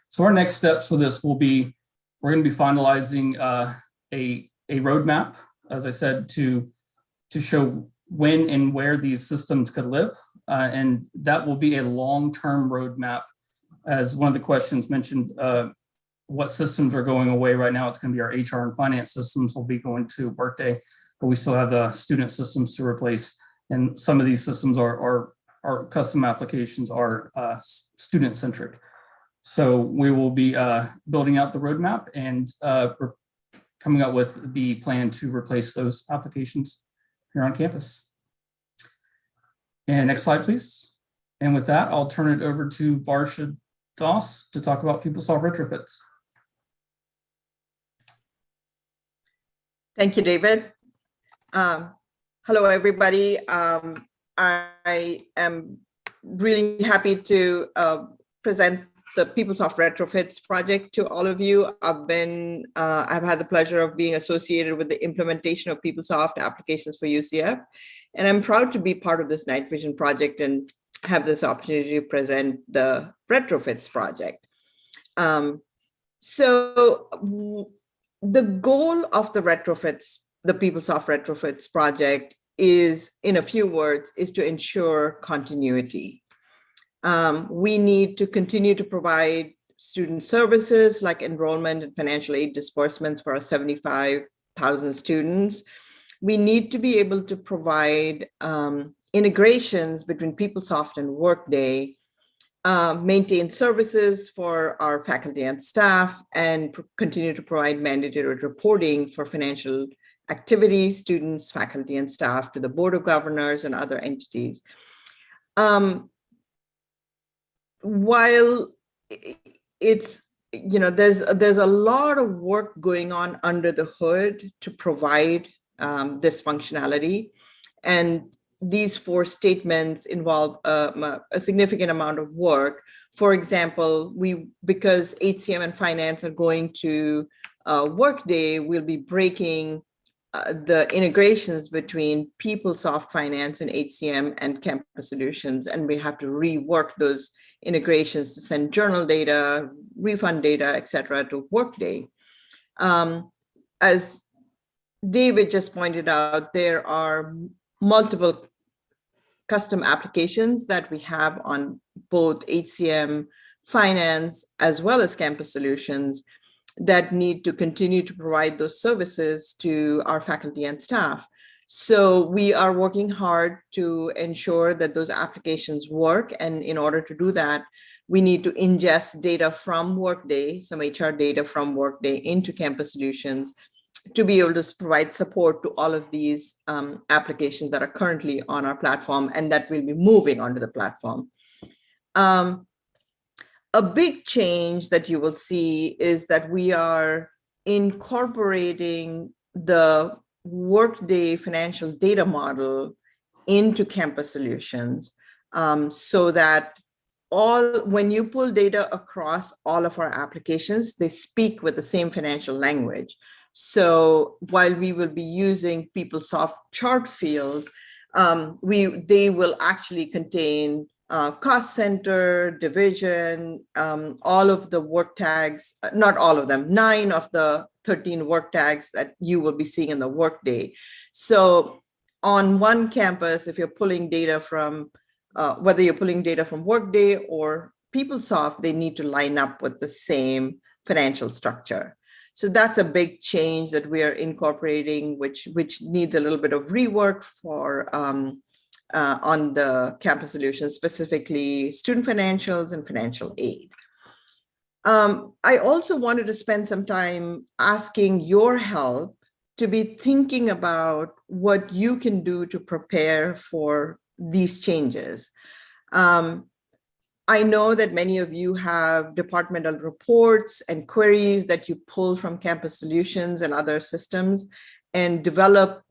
So our next steps for this will be, we're going to be finalizing a roadmap as I said, to show when and where these systems could live. And that will be a long-term roadmap. As one of the questions mentioned, what systems are going away right now? It's going to be our HR and finance systems will be going to Workday, but we still have the student systems to replace. And some of these systems are custom applications are student-centric. So we will be building out the roadmap and coming up with the plan to replace those applications here on campus. And next slide, please. And with that, I'll turn it over to Varsha Doss to talk about Peoplesoft Retrofits. Thank you, David. Hello, everybody. I am really happy to present the Peoplesoft Retrofits project to all of you. I've had the pleasure of being associated with the implementation of Peoplesoft applications for UCF, and I'm proud to be part of this night vision project and have this opportunity to present the Retrofits project. So the goal of the Retrofits, the Peoplesoft Retrofits project is, in a few words, is to ensure continuity. We need to continue to provide student services like enrollment and financial aid disbursements for our 75,000 students. We need to be able to provide integrations between Peoplesoft and Workday, maintain services for our faculty and staff, and continue to provide mandatory reporting for financial activities, students, faculty, and staff to the Board of Governors and other entities. While it's, there's a lot of work going on under the hood to provide this functionality, and these 4 statements involve a significant amount of work. For example, because HCM and finance are going to Workday, we'll be breaking the integrations between Peoplesoft Finance and HCM and Campus Solutions, and we have to rework those integrations to send journal data, refund data, et cetera, to Workday. As David just pointed out, there are multiple custom applications that we have on both HCM, finance, as well as Campus Solutions that need to continue to provide those services to our faculty and staff. So we are working hard to ensure that those applications work. And in order to do that, we need to ingest data from Workday, some HR data from Workday into Campus Solutions to be able to provide support to all of these applications that are currently on our platform and that will be moving onto the platform. A big change that you will see is that we are incorporating the Workday financial data model into Campus Solutions, so that when you pull data across all of our applications, they speak with the same financial language. So while we will be using Peoplesoft chart fields, they will actually contain cost center, division, all of the work tags, not all of them, 9 of the 13 work tags that you will be seeing in the Workday. So on one campus, if you're pulling data from, whether you're pulling data from Workday or Peoplesoft, they need to line up with the same financial structure. So that's a big change that we are incorporating, which needs a little bit of rework for on the Campus Solutions, specifically student financials and financial aid. I also wanted to spend some time asking your help to be thinking about what you can do to prepare for these changes. I know that many of you have departmental reports and queries that you pull from Campus Solutions and other systems and develop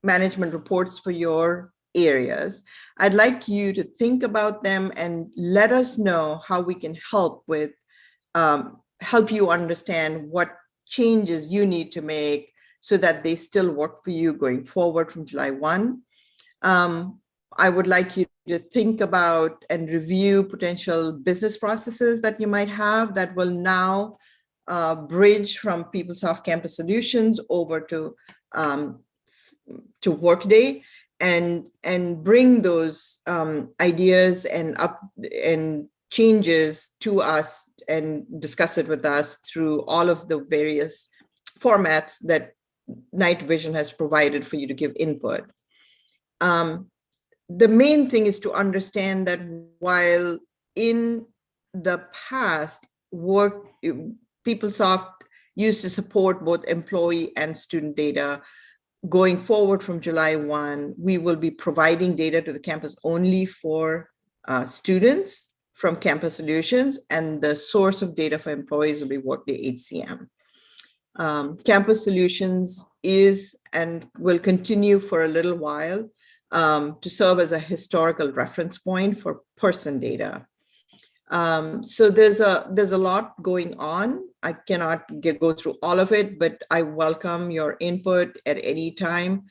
management reports for your areas. I'd like you to think about them and let us know how we can help you understand what changes you need to make so that they still work for you going forward from July 1. I would like you to think about and review potential business processes that you might have that will now bridge from Peoplesoft Campus Solutions over to to Workday and bring those ideas and changes to us and discuss it with us through all of the various formats that Night Vision has provided for you to give input. The main thing is to understand that while in the past, Peoplesoft used to support both employee and student data, going forward from July 1, we will be providing data to the campus only for students from Campus Solutions, and the source of data for employees will be Workday HCM. Campus Solutions is and will continue for a little while to serve as a historical reference point for person data. So there's a lot going on. I cannot go through all of it, but I welcome your input at any time.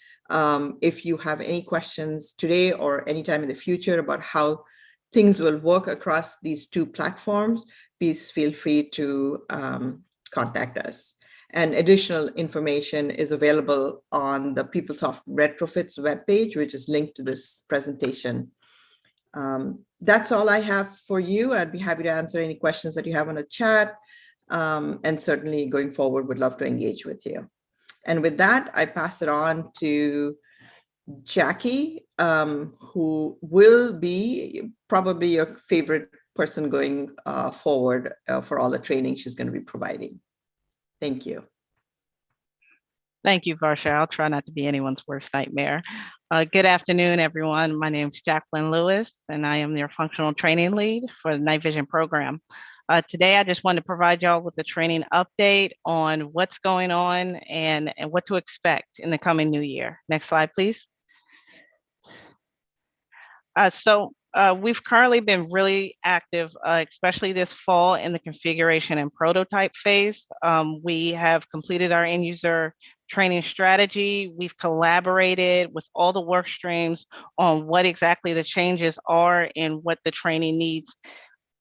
If you have any questions today or anytime in the future about how things will work across these two platforms, please feel free to contact us. And additional information is available on the Peoplesoft Retrofits webpage, which is linked to this presentation. That's all I have for you. I'd be happy to answer any questions that you have on the chat. And certainly going forward, would love to engage with you. And with that, I pass it on to Jackie, who will be probably your favorite person going forward for all the training she's going to be providing. Thank you. Thank you, Varsha. I'll try not to be anyone's worst nightmare. Good afternoon, everyone. My name is Jacqueline Lewis, and I am your functional training lead for the Night Vision program. Today, I just wanted to provide y'all with a training update on what's going on and what to expect in the coming new year. Next slide, please. We've currently been really active, especially this fall in the configuration and prototype phase. We have completed our end user training strategy. We've collaborated with all the work streams on what exactly the changes are and what the training needs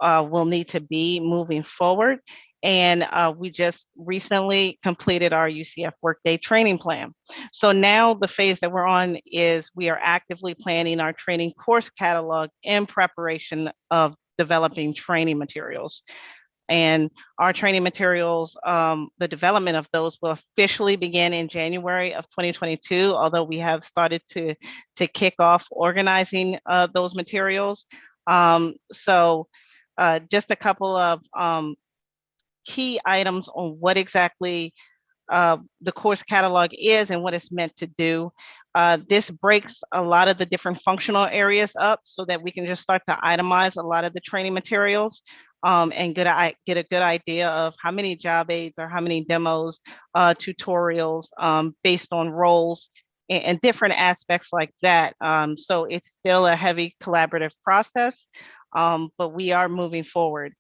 will need to be moving forward. And we just recently completed our UCF Workday training plan. So now the phase that we're on is we are actively planning our training course catalog in preparation of developing training materials. And our training materials, the development of those will officially begin in January of 2022, although we have started to kick off organizing those materials. Just a couple of key items on what exactly the course catalog is and what it's meant to do. This breaks a lot of the different functional areas up so that we can just start to itemize a lot of the training materials and get a good idea of how many job aids or how many demos, tutorials based on roles and different aspects like that. So it's still a heavy collaborative process, but we are moving forward.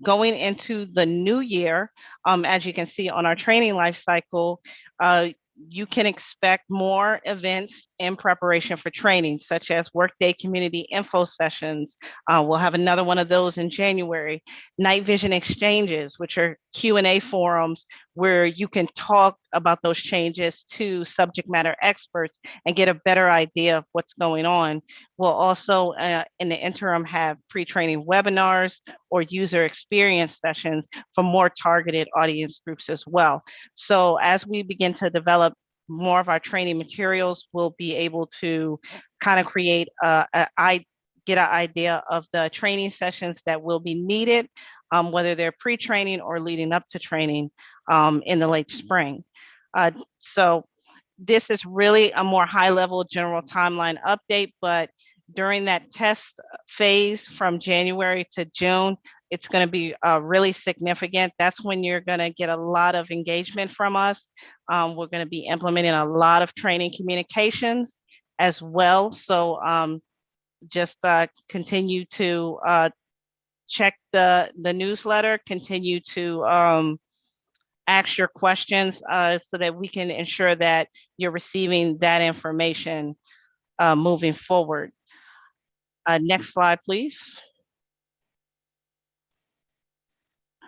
Going into the new year, as you can see on our training life cycle, you can expect more events in preparation for training, such as Workday Community Info Sessions. We'll have another one of those in January. Night Vision Exchanges, which are Q&A forums where you can talk about those changes to subject matter experts and get a better idea of what's going on. We'll also, in the interim, have pre-training webinars or user experience sessions for more targeted audience groups as well. So as we begin to develop more of our training materials, we'll be able to kind of create get an idea of the training sessions that will be needed, whether they're pre-training or leading up to training in the late spring. So this is really a more high-level general timeline update, but during that test phase from January to June, it's going to be really significant. That's when you're going to get a lot of engagement from us. We're going to be implementing a lot of training communications as well. So just continue to check the newsletter, continue to ask your questions so that we can ensure that you're receiving that information moving forward. Next slide, please.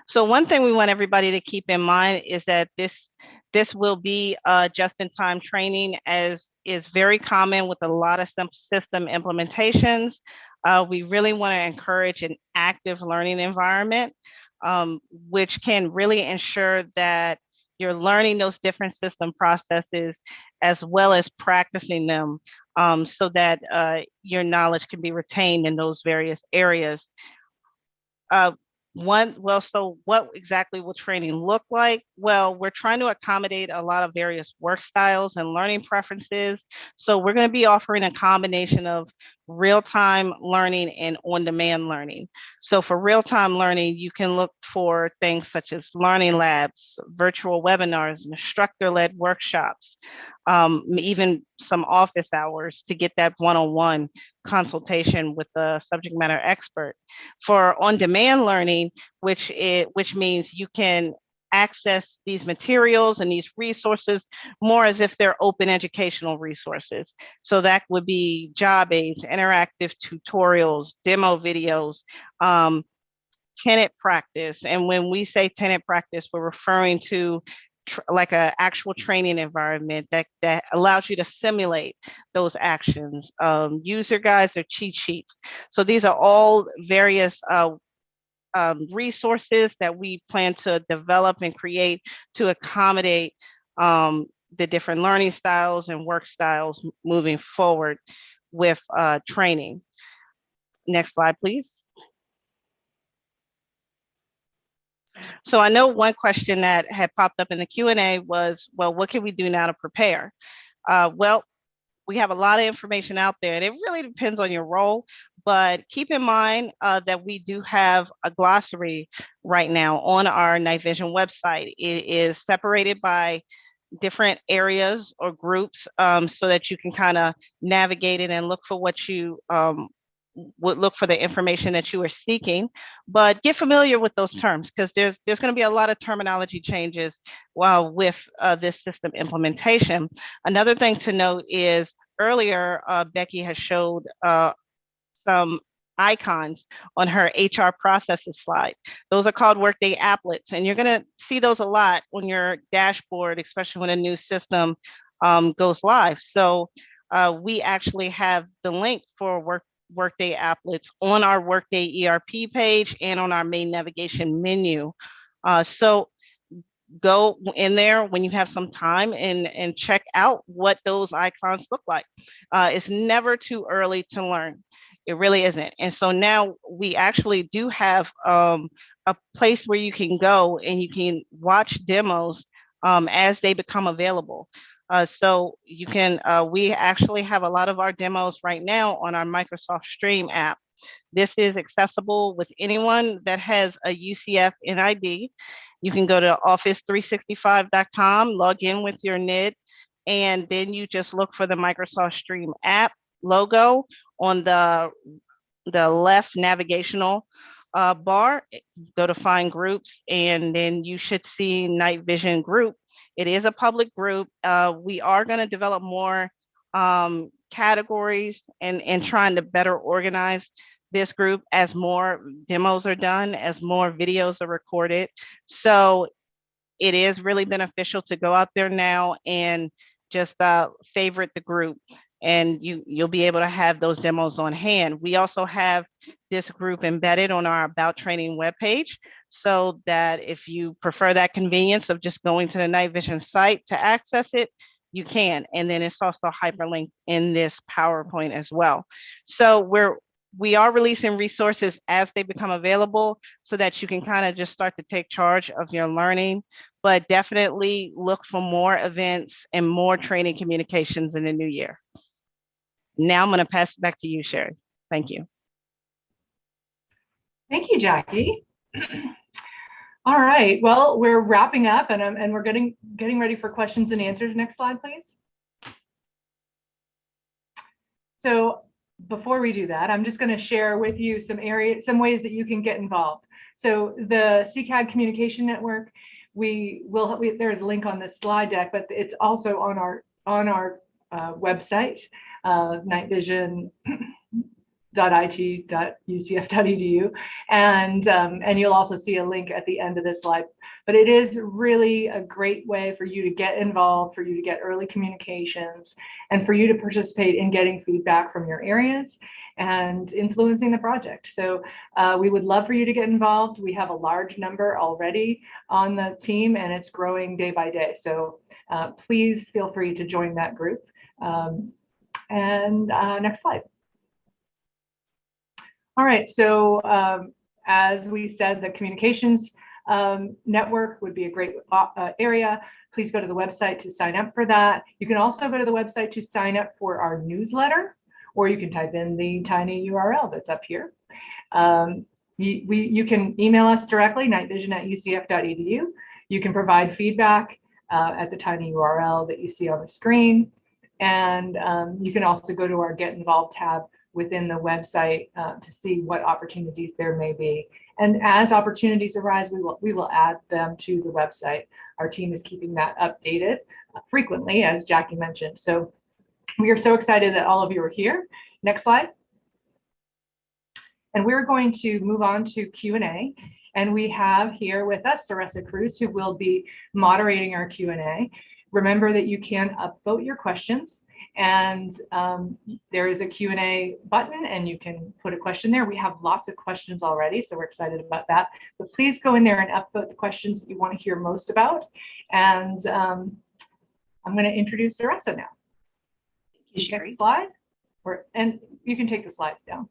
So one thing we want everybody to keep in mind is that this This will be just-in-time training, as is very common with a lot of system implementations. We really want to encourage an active learning environment, which can really ensure that you're learning those different system processes as well as practicing them, so that your knowledge can be retained in those various areas. So what exactly will training look like? Well, we're trying to accommodate a lot of various work styles and learning preferences. So we're going to be offering a combination of real-time learning and on-demand learning. So for real-time learning, you can look for things such as learning labs, virtual webinars, instructor-led workshops, even some office hours to get that one-on-one consultation with the subject matter expert. For on-demand learning, which means you can access these materials and these resources more as if they're open educational resources. So that would be job aids, interactive tutorials, demo videos, tenant practice. And when we say tenant practice, we're referring to like an actual training environment that allows you to simulate those actions, user guides or cheat sheets. So these are all various resources that we plan to develop and create to accommodate the different learning styles and work styles moving forward with training. Next slide, please. So I know one question that had popped up in the Q&A was, well, what can we do now to prepare? Well, we have a lot of information out there, and it really depends on your role, but keep in mind that we do have a glossary right now on our Night Vision website. It is separated by different areas or groups, so that you can kind of navigate it and look for what you would look for the information that you are seeking, but get familiar with those terms, because there's going to be a lot of terminology changes while with this system implementation. Another thing to note is earlier, Becky has showed some icons on her HR processes slide. Those are called Workday applets, and you're going to see those a lot on your dashboard, especially when a new system goes live. So we actually have the link for Workday applets on our Workday ERP page and on our main navigation menu. So go in there when you have some time and check out what those icons look like. It's never too early to learn. It really isn't. And so now we actually do have a place where you can go and you can watch demos as they become available. So you can, we actually have a lot of our demos right now on our Microsoft Stream app. This is accessible with anyone that has a UCF NID. You can go to office365.com, log in with your NID, and then you just look for the Microsoft Stream app logo on the left navigational bar. Go to find groups, and then you should see Night Vision Group. It is a public group. We are going to develop more categories and trying to better organize this group as more demos are done, as more videos are recorded. So it is really beneficial to go out there now and just favorite the group, and you'll be able to have those demos on hand. We also have this group embedded on our About Training webpage, so that if you prefer that convenience of just going to the Night Vision site to access it, you can. And then it's also hyperlinked in this PowerPoint as well. So we are releasing resources as they become available so that you can kind of just start to take charge of your learning, but definitely look for more events and more training communications in the new year. Now I'm going to pass it back to you, Sherry. Thank you. Thank you, Jackie. All right, well, we're wrapping up and we're getting ready for questions and answers. Next slide, please. So before we do that, I'm just going to share with you some ways that you can get involved. So the CCAD Communication Network, there's a link on this slide deck, but it's also on our website, Night Vision finance.it.ucf.edu, and you'll also see a link at the end of this slide. But it is really a great way for you to get involved, for you to get early communications, and for you to participate in getting feedback from your areas and influencing the project. So we would love for you to get involved. We have a large number already on the team, and it's growing day by day. So please feel free to join that group. Next slide. All right, so as we said, the communications network would be a great area. Please go to the website to sign up for that. You can also go to the website to sign up for our newsletter, or you can type in the tiny URL that's up here. You can email us directly, nightvision@ucf.edu. You can provide feedback at the tiny URL that you see on the screen. And you can also go to our Get Involved tab within the website to see what opportunities there may be. And as opportunities arise, we will add them to the website. Our team is keeping that updated frequently, as Jackie mentioned. So we are so excited that all of you are here. Next slide. And we're going to move on to Q&A. And we have here with us Sarissa Cruz, who will be moderating our Q&A. Remember that you can upvote your questions, and there is a Q&A button, and you can put a question there. We have lots of questions already, so we're excited about that. But please go in there and upvote the questions that you want to hear most about. And I'm going to introduce Sarissa now. Next slide, and you can take the slides down.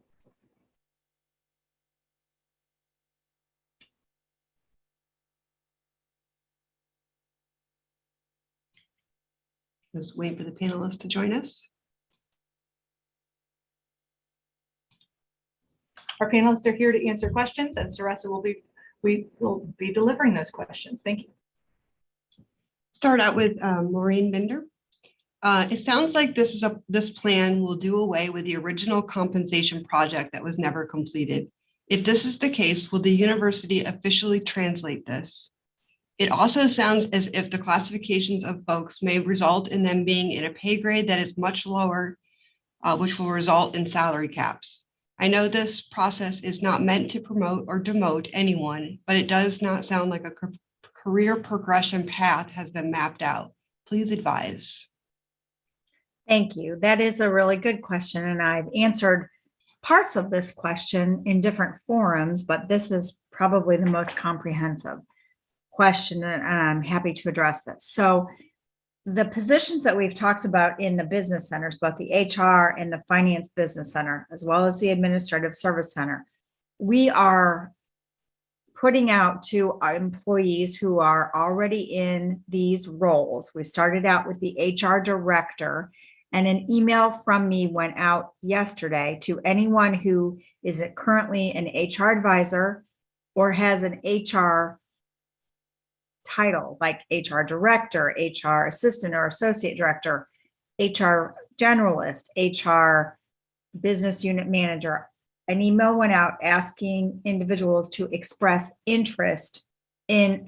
Just wait for the panelists to join us. Our panelists are here to answer questions, and Sarissa we will be delivering those questions. Thank you. Start out with Maureen Binder. It sounds like this plan will do away with the original compensation project that was never completed. If this is the case, will the university officially translate this? It also sounds as if the classifications of folks may result in them being in a pay grade that is much lower, which will result in salary caps. I know this process is not meant to promote or demote anyone, but it does not sound like a career progression path has been mapped out. Please advise. Thank you. That is a really good question, and I've answered parts of this question in different forums, but this is probably the most comprehensive question, and I'm happy to address this. So the positions that we've talked about in the business centers, both the HR and the finance business center, as well as the administrative service center, we are putting out to our employees who are already in these roles. We started out with the HR director, and an email from me went out yesterday to anyone who is currently an HR advisor or has an HR title like HR director, HR assistant or associate director, HR generalist, HR business unit manager. An email went out asking individuals to express interest in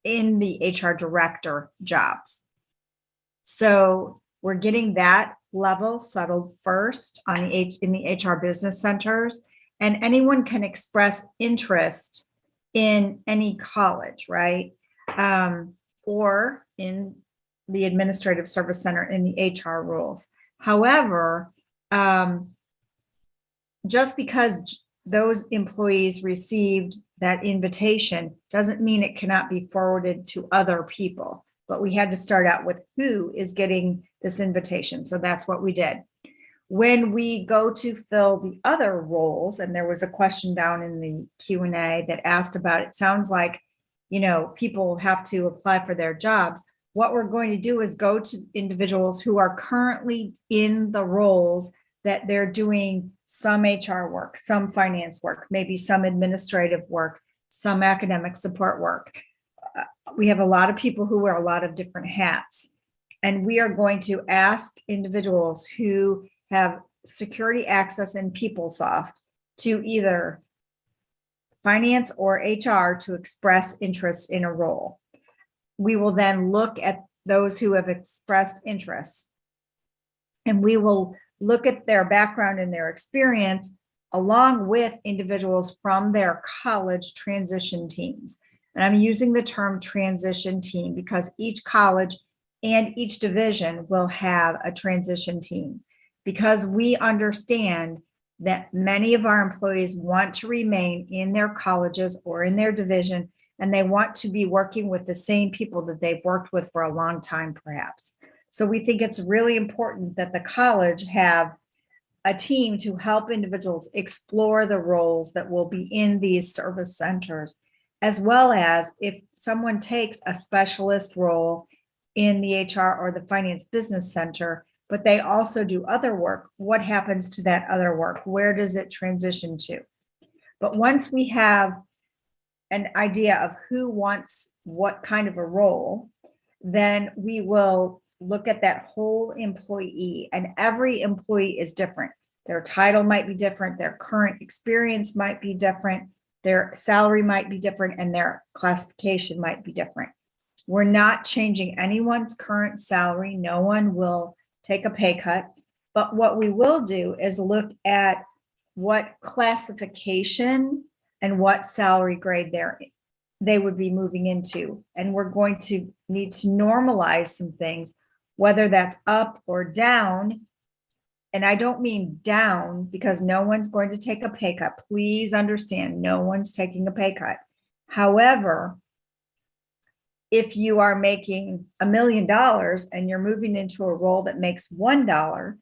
the HR director jobs. So we're getting that level settled first in the HR business centers, and anyone can express interest in any college, right? Or in the administrative service center in the HR roles. However, just because those employees received that invitation doesn't mean it cannot be forwarded to other people. But we had to start out with who is getting this invitation. So that's what we did. When we go to fill the other roles, and there was a question down in the Q&A that asked about, it sounds like, people have to apply for their jobs. What we're going to do is go to individuals who are currently in the roles that they're doing some HR work, some finance work, maybe some administrative work, some academic support work. We have a lot of people who wear a lot of different hats, and we are going to ask individuals who have security access in Peoplesoft to either finance or HR to express interest in a role. We will then look at those who have expressed interest And we will look at their background and their experience along with individuals from their college transition teams. And I'm using the term transition team because each college and each division will have a transition team, because we understand that many of our employees want to remain in their colleges or in their division, and they want to be working with the same people that they've worked with for a long time, perhaps. So we think it's really important that the college have a team to help individuals explore the roles that will be in these service centers, as well as if someone takes a specialist role in the HR or the finance business center, but they also do other work, what happens to that other work? Where does it transition to? But once we have an idea of who wants what kind of a role, then we will look at that whole employee, and every employee is different. Their title might be different, their current experience might be different, their salary might be different, and their classification might be different. We're not changing anyone's current salary. No one will take a pay cut. But what we will do is look at what classification and what salary grade they would be moving into. And we're going to need to normalize some things, whether that's up or down. And I don't mean down because no one's going to take a pay cut. Please understand, no one's taking a pay cut. However, if you are making $1 million and you're moving into a role that makes $1,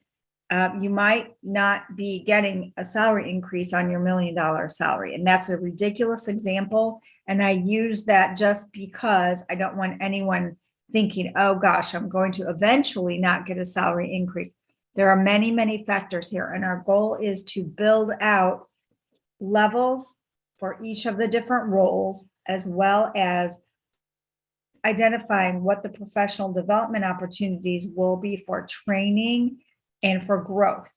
you might not be getting a salary increase on your $1 million salary. And that's a ridiculous example. And I use that just because I don't want anyone thinking, oh gosh, I'm going to eventually not get a salary increase. There are many, many factors here. And our goal is to build out levels for each of the different roles, as well as identifying what the professional development opportunities will be for training and for growth,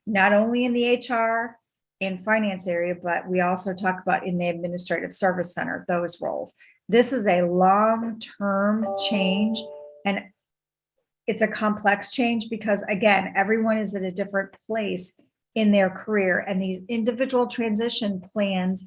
not only in the HR and finance area, but we also talk about in the administrative service center, those roles. This is a long-term change, and it's a complex change because, again, everyone is at a different place in their career, and these individual transition plans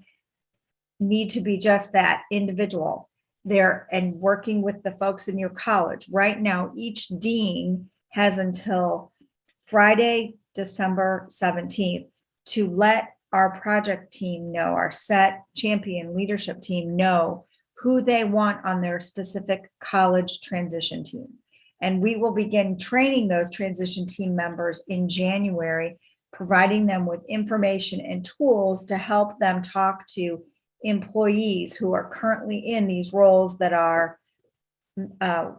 need to be just that, individual. There and working with the folks in your college. Right now, each dean has until Friday, December 17th to let our project team know, our set champion leadership team know who they want on their specific college transition team. And we will begin training those transition team members in January, providing them with information and tools to help them talk to employees who are currently in these roles that are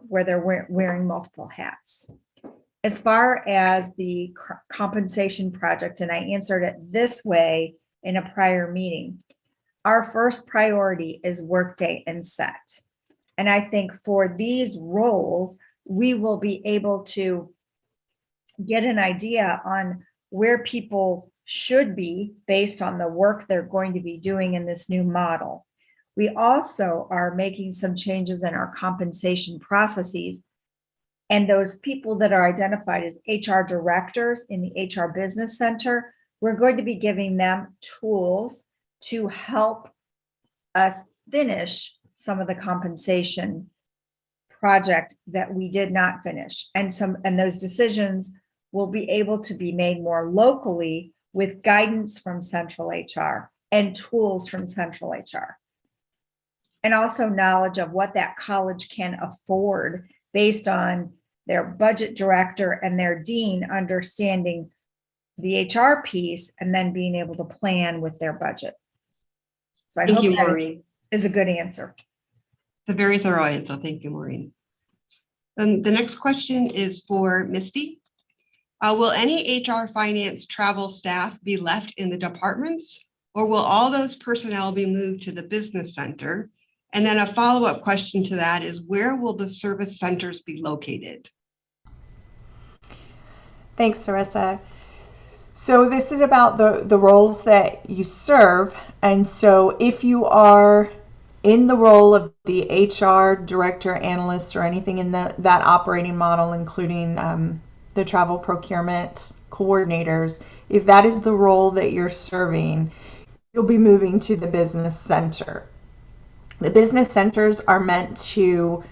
where they're wearing multiple hats. As far as the compensation project, and I answered it this way in a prior meeting, our first priority is Workday and SET. And I think for these roles, we will be able to get an idea on where people should be based on the work they're going to be doing in this new model. We also are making some changes in our compensation processes, and those people that are identified as HR directors in the HR Business Center, we're going to be giving them tools to help us finish some of the compensation project that we did not finish. And those decisions will be able to be made more locally with guidance from central HR and tools from central HR. And also knowledge of what that college can afford based on their budget director and their dean understanding the HR piece and then being able to plan with their budget. So I hope that Maureen. Is a good answer. It's a very thorough answer. Thank you, Maureen. And the next question is for Misty. Will any HR finance travel staff be left in the departments, or will all those personnel be moved to the business center? And then a follow-up question to that is, where will the service centers be located? Thanks, Sarissa. So this is about the roles that you serve. And so if you are in the role of the HR director, analyst, or anything in that operating model, including the travel procurement coordinators, if that is the role that you're serving, you'll be moving to the business center. The business centers are meant to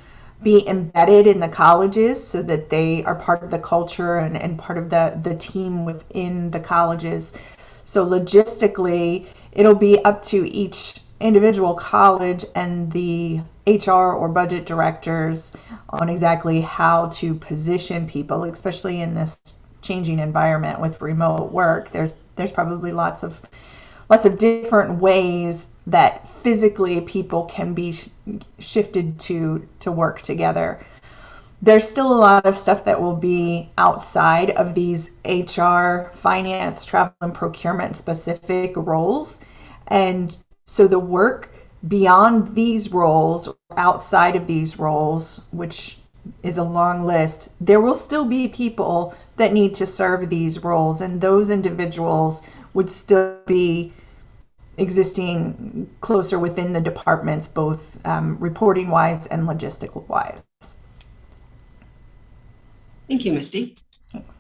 be embedded in the colleges so that they are part of the culture and part of the team within the colleges. So logistically, it'll be up to each individual college and the HR or budget directors on exactly how to position people, especially in this changing environment with remote work. There's probably lots of different ways that physically people can be shifted to work together. There's still a lot of stuff that will be outside of these HR, finance, travel, and procurement specific roles. And so the work beyond these roles, outside of these roles, which is a long list, there will still be people that need to serve these roles, and those individuals would still be existing closer within the departments, both reporting wise and logistical wise. Thank you, Misty. Thanks.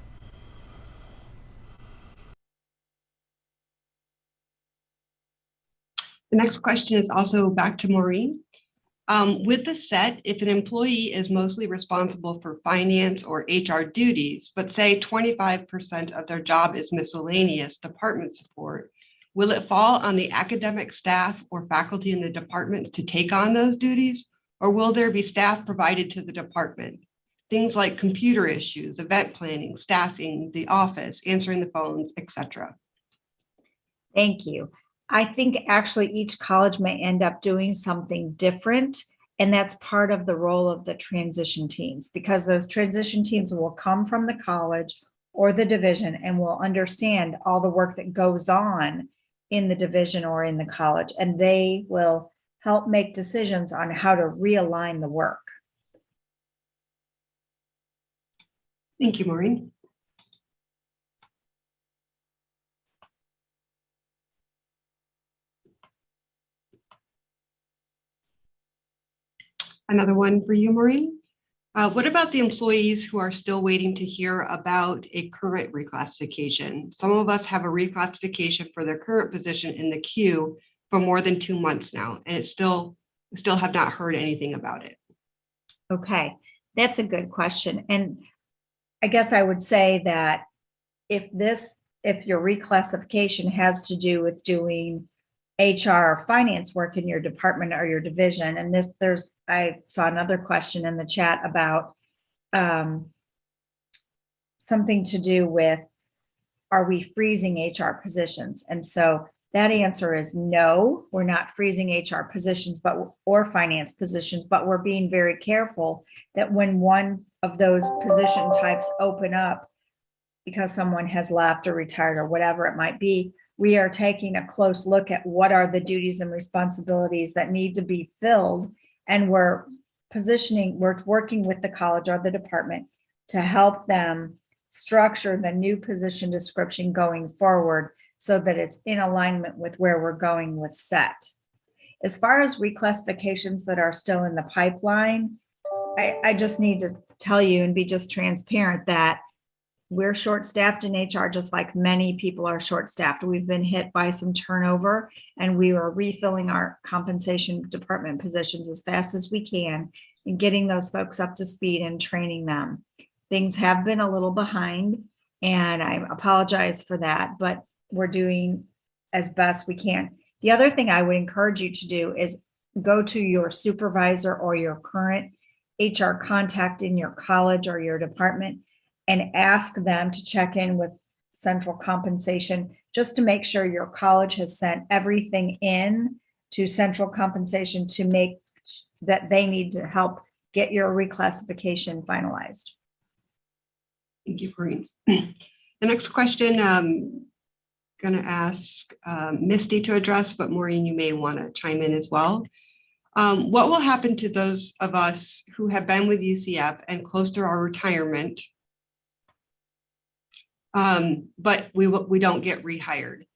The next question is also back to Maureen. With the set, if an employee is mostly responsible for finance or HR duties, but say 25% of their job is miscellaneous department support, will it fall on the academic staff or faculty in the department to take on those duties, or will there be staff provided to the department? Things like computer issues, event planning, staffing, the office, answering the phones, etc. Thank you. I think actually each college may end up doing something different, and that's part of the role of the transition teams, because those transition teams will come from the college or the division and will understand all the work that goes on in the division or in the college, and they will help make decisions on how to realign the work. Thank you, Maureen. Another one for you, Maureen. What about the employees who are still waiting to hear about a current reclassification? Some of us have a reclassification for their current position in the queue for more than 2 months now, and still have not heard anything about it. Okay, that's a good question. And I guess I would say that if your reclassification has to do with doing HR or finance work in your department or your division, and I saw another question in the chat about something to do with, are we freezing HR positions? And so that answer is no, we're not freezing HR positions or finance positions, but we're being very careful that when one of those position types open up because someone has left or retired or whatever it might be, we are taking a close look at what are the duties and responsibilities that need to be filled. And we're working with the college or the department to help them structure the new position description going forward so that it's in alignment with where we're going with set. As far as reclassifications that are still in the pipeline, I just need to tell you and be just transparent that we're short-staffed in HR, just like many people are short-staffed. We've been hit by some turnover, and we are refilling our compensation department positions as fast as we can and getting those folks up to speed and training them. Things have been a little behind, and I apologize for that, but we're doing as best we can. The other thing I would encourage you to do is go to your supervisor or your current HR contact in your college or your department and ask them to check in with central compensation just to make sure your college has sent everything in to central compensation to make that they need to help get your reclassification finalized. Thank you, Corinne. The next question, I'm going to ask Misty to address, but Maureen, you may want to chime in as well. What will happen to those of us who have been with UCF and close to our retirement, but we don't get rehired?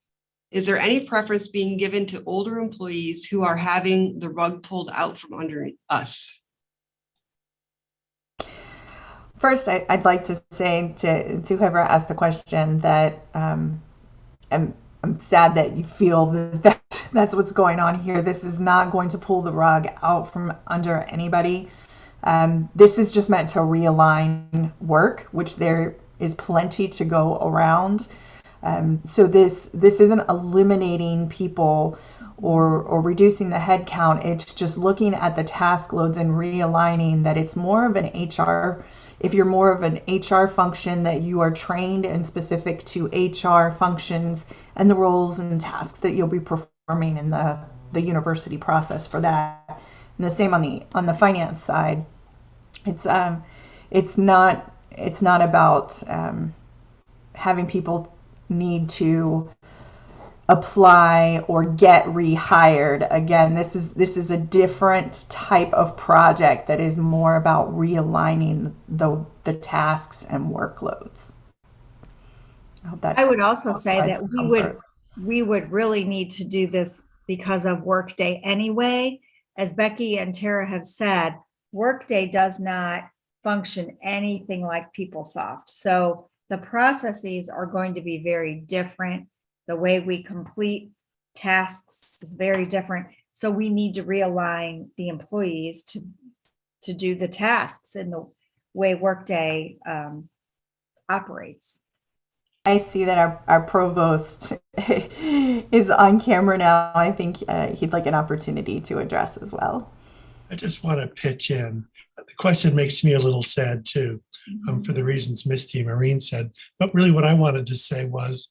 Is there any preference being given to older employees who are having the rug pulled out from under us? First, I'd like to say to whoever asked the question that I'm sad that you feel that that's what's going on here. This is not going to pull the rug out from under anybody. This is just meant to realign work, which there is plenty to go around. So this isn't eliminating people or reducing the head count. It's just looking at the task loads and realigning that it's more of an HR. If you're more of an HR function, that you are trained and specific to HR functions and the roles and tasks that you'll be performing in the university process for that. And the same on the finance side. It's not about having people need to apply or get rehired. Again, this is a different type of project that is more about realigning the tasks and workloads. I hope that I would also say provides that comfort. we would really need to do this because of Workday anyway. As Becky and Tara have said, Workday does not function anything like PeopleSoft. So the processes are going to be very different. The way we complete tasks is very different. So we need to realign the employees to do the tasks in the way Workday operates. I see that our provost is on camera now. I think he'd like an opportunity to address as well. I just want to pitch in. The question makes me a little sad too, for the reasons Misty and Maureen said. But really what I wanted to say was,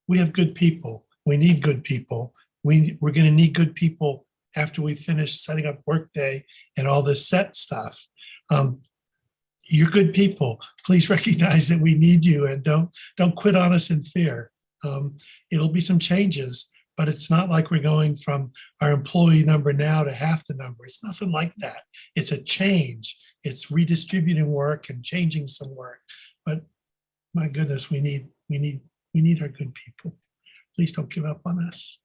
we have good people. We need good people. We're going to need good people after we finish setting up Workday and all this set stuff. You're good people. Please recognize that we need you, and don't quit on us in fear. It'll be some changes, but it's not like we're going from our employee number now to half the number. It's nothing like that. It's a change. It's redistributing work and changing some work. But my goodness, we need our good people. Please don't give up on us.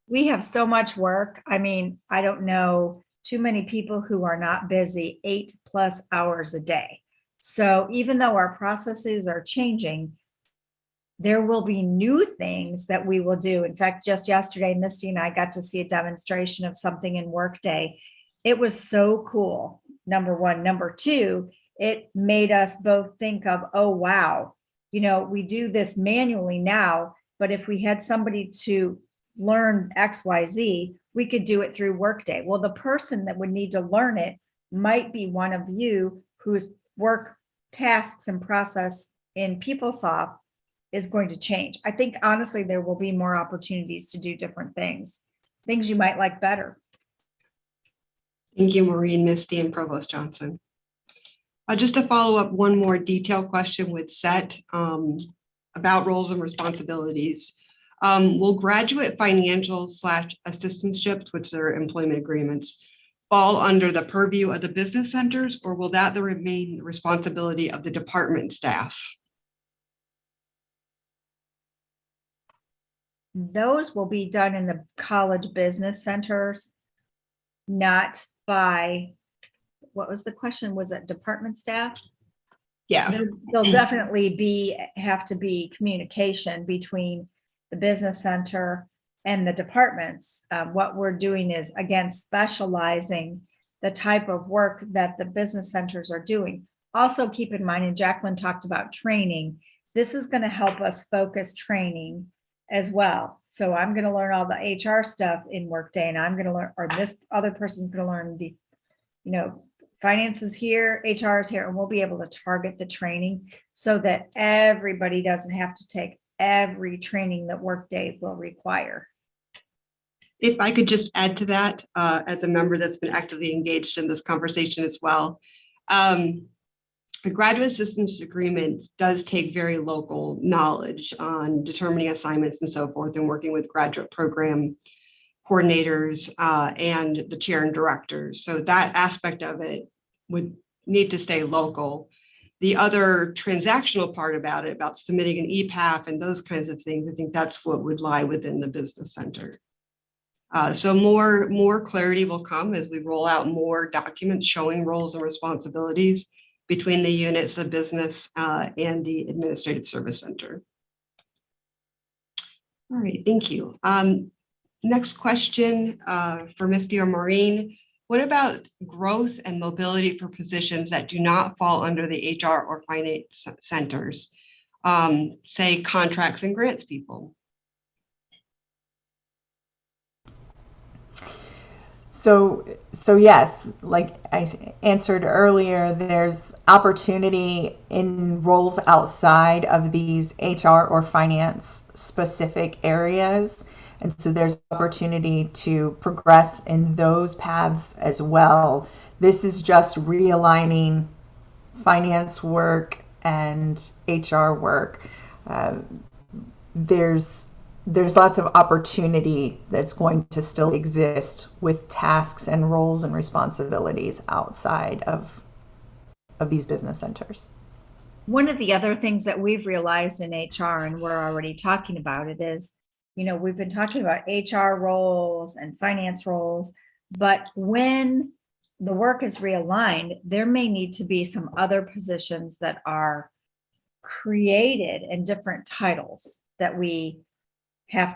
We have so much work. I mean, I don't know too many people who are not busy 8+ hours a day. So even though our processes are changing, there will be new things that we will do. In fact, just yesterday, Misty and I got to see a demonstration of something in Workday. It was so cool, number one. Number two, it made us both think of, oh, wow, we do this manually now, but if we had somebody to learn XYZ, we could do it through Workday. Well, the person that would need to learn it might be one of you whose work tasks and process in PeopleSoft is going to change. I think honestly, there will be more opportunities to do different things you might like better. Thank you, Maureen, Misty, and Provost Johnson. Just to follow up, one more detailed question with SET about roles and responsibilities. Will graduate financial / assistantships, which are employment agreements, fall under the purview of the business centers, or will that remain the responsibility of the department staff? Those will be done in the college business centers, not by, what was the question? Was it department staff? Yeah. There'll definitely have to be communication between the business center and the departments. What we're doing is, again, specializing the type of work that the business centers are doing. Also keep in mind, and Jacqueline talked about training, this is going to help us focus training as well. So I'm going to learn all the HR stuff in Workday, and I'm going to learn, or this other person's going to learn the, finance is here, HR is here, and we'll be able to target the training so that everybody doesn't have to take every training that Workday will require. If I could just add to that, as a member that's been actively engaged in this conversation as well, the graduate assistance agreement does take very local knowledge on determining assignments and so forth, and working with graduate program coordinators and the chair and directors. So that aspect of it would need to stay local. The other transactional part about it, about submitting an EPAF and those kinds of things, I think that's what would lie within the business center. So more clarity will come as we roll out more documents showing roles and responsibilities. between the units, the business and the administrative service center. All right, thank you. Next question for Misty or Maureen. What about growth and mobility for positions that do not fall under the HR or finance centers, say contracts and grants people? So yes, like I answered earlier, there's opportunity in roles outside of these HR or finance specific areas. And so there's opportunity to progress in those paths as well. This is just realigning finance work and HR work. There's lots of opportunity that's going to still exist with tasks and roles and responsibilities outside of these business centers. One of the other things that we've realized in HR, and we're already talking about it, is, you know, we've been talking about HR roles and finance roles, but when the work is realigned, there may need to be some other positions that are created in different titles that we have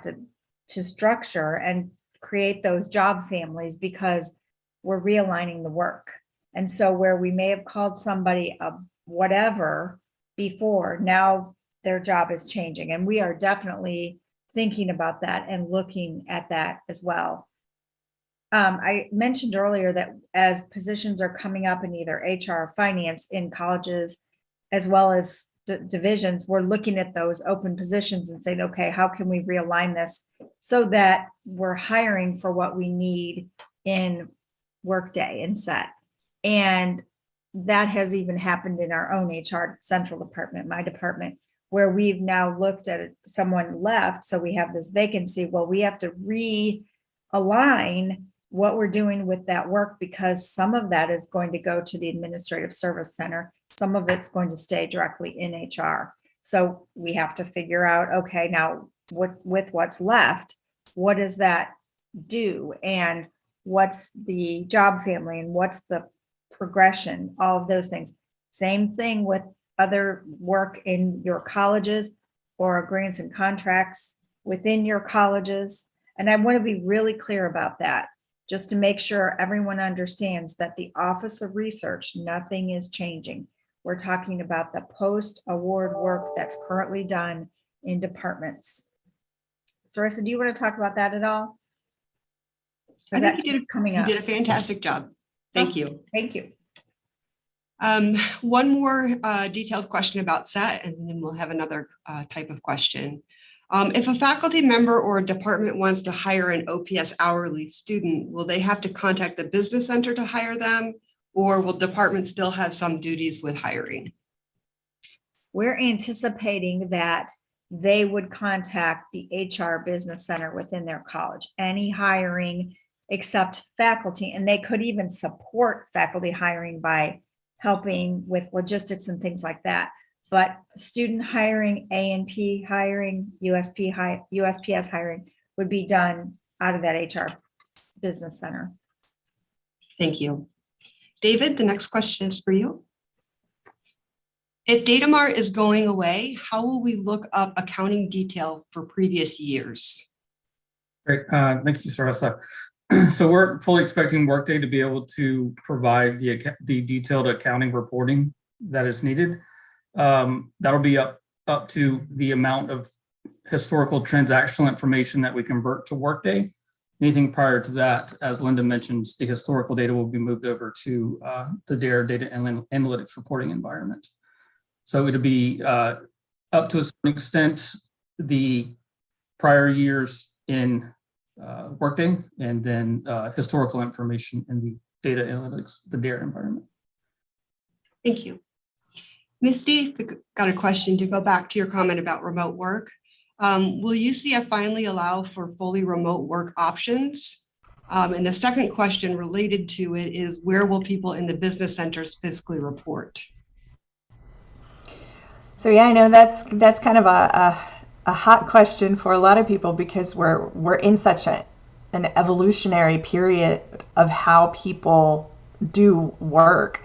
to structure and create those job families, because we're realigning the work. And so where we may have called somebody a whatever before, now their job is changing. And we are definitely thinking about that and looking at that as well. I mentioned earlier that as positions are coming up in either HR or finance in colleges, as well as divisions, we're looking at those open positions and saying, okay, how can we realign this so that we're hiring for what we need in Workday and SET. And that has even happened in our own HR central department, my department, where we've now looked at it, someone left, so we have this vacancy. Well, we have to realign what we're doing with that work, because some of that is going to go to the administrative service center. Some of it's going to stay directly in HR. So we have to figure out, okay, now with what's left, what does that do? And what's the job family and what's the progression, all of those things. Same thing with other work in your colleges or grants and contracts within your colleges. And I want to be really clear about that, just to make sure everyone understands that the Office of Research, nothing is changing. We're talking about the post-award work that's currently done in departments. Sarissa, do you want to talk about that at all? I think you did a fantastic job. Thank you. Thank you. One more detailed question about SET, and then we'll have another type of question. If a faculty member or a department wants to hire an OPS hourly student, will they have to contact the business center to hire them, or will departments still have some duties with hiring? We're anticipating that they would contact the HR business center within their college, any hiring except faculty, and they could even support faculty hiring by helping with logistics and things like that. But student hiring, A&P hiring, USPS hiring would be done out of that HR business center. Thank you. David, the next question is for you. If Datamart is going away, how will we look up accounting detail for previous years? Great, thank you, Sarissa. So we're fully expecting Workday to be able to provide the detailed accounting reporting that is needed. That'll be up to the amount of historical transactional information that we convert to Workday. Anything prior to that, as Linda mentioned, the historical data will be moved over to the DARE data analytics reporting environment. So it'll be up to a certain extent the prior years in Workday, and then historical information in the data analytics, the DARE environment. Thank you. Misty, got a question to go back to your comment about remote work. Will UCF finally allow for fully remote work options? And the second question related to it is, where will people in the business centers physically report? So yeah, I know that's kind of a hot question for a lot of people, because we're in such an evolutionary period of how people do work.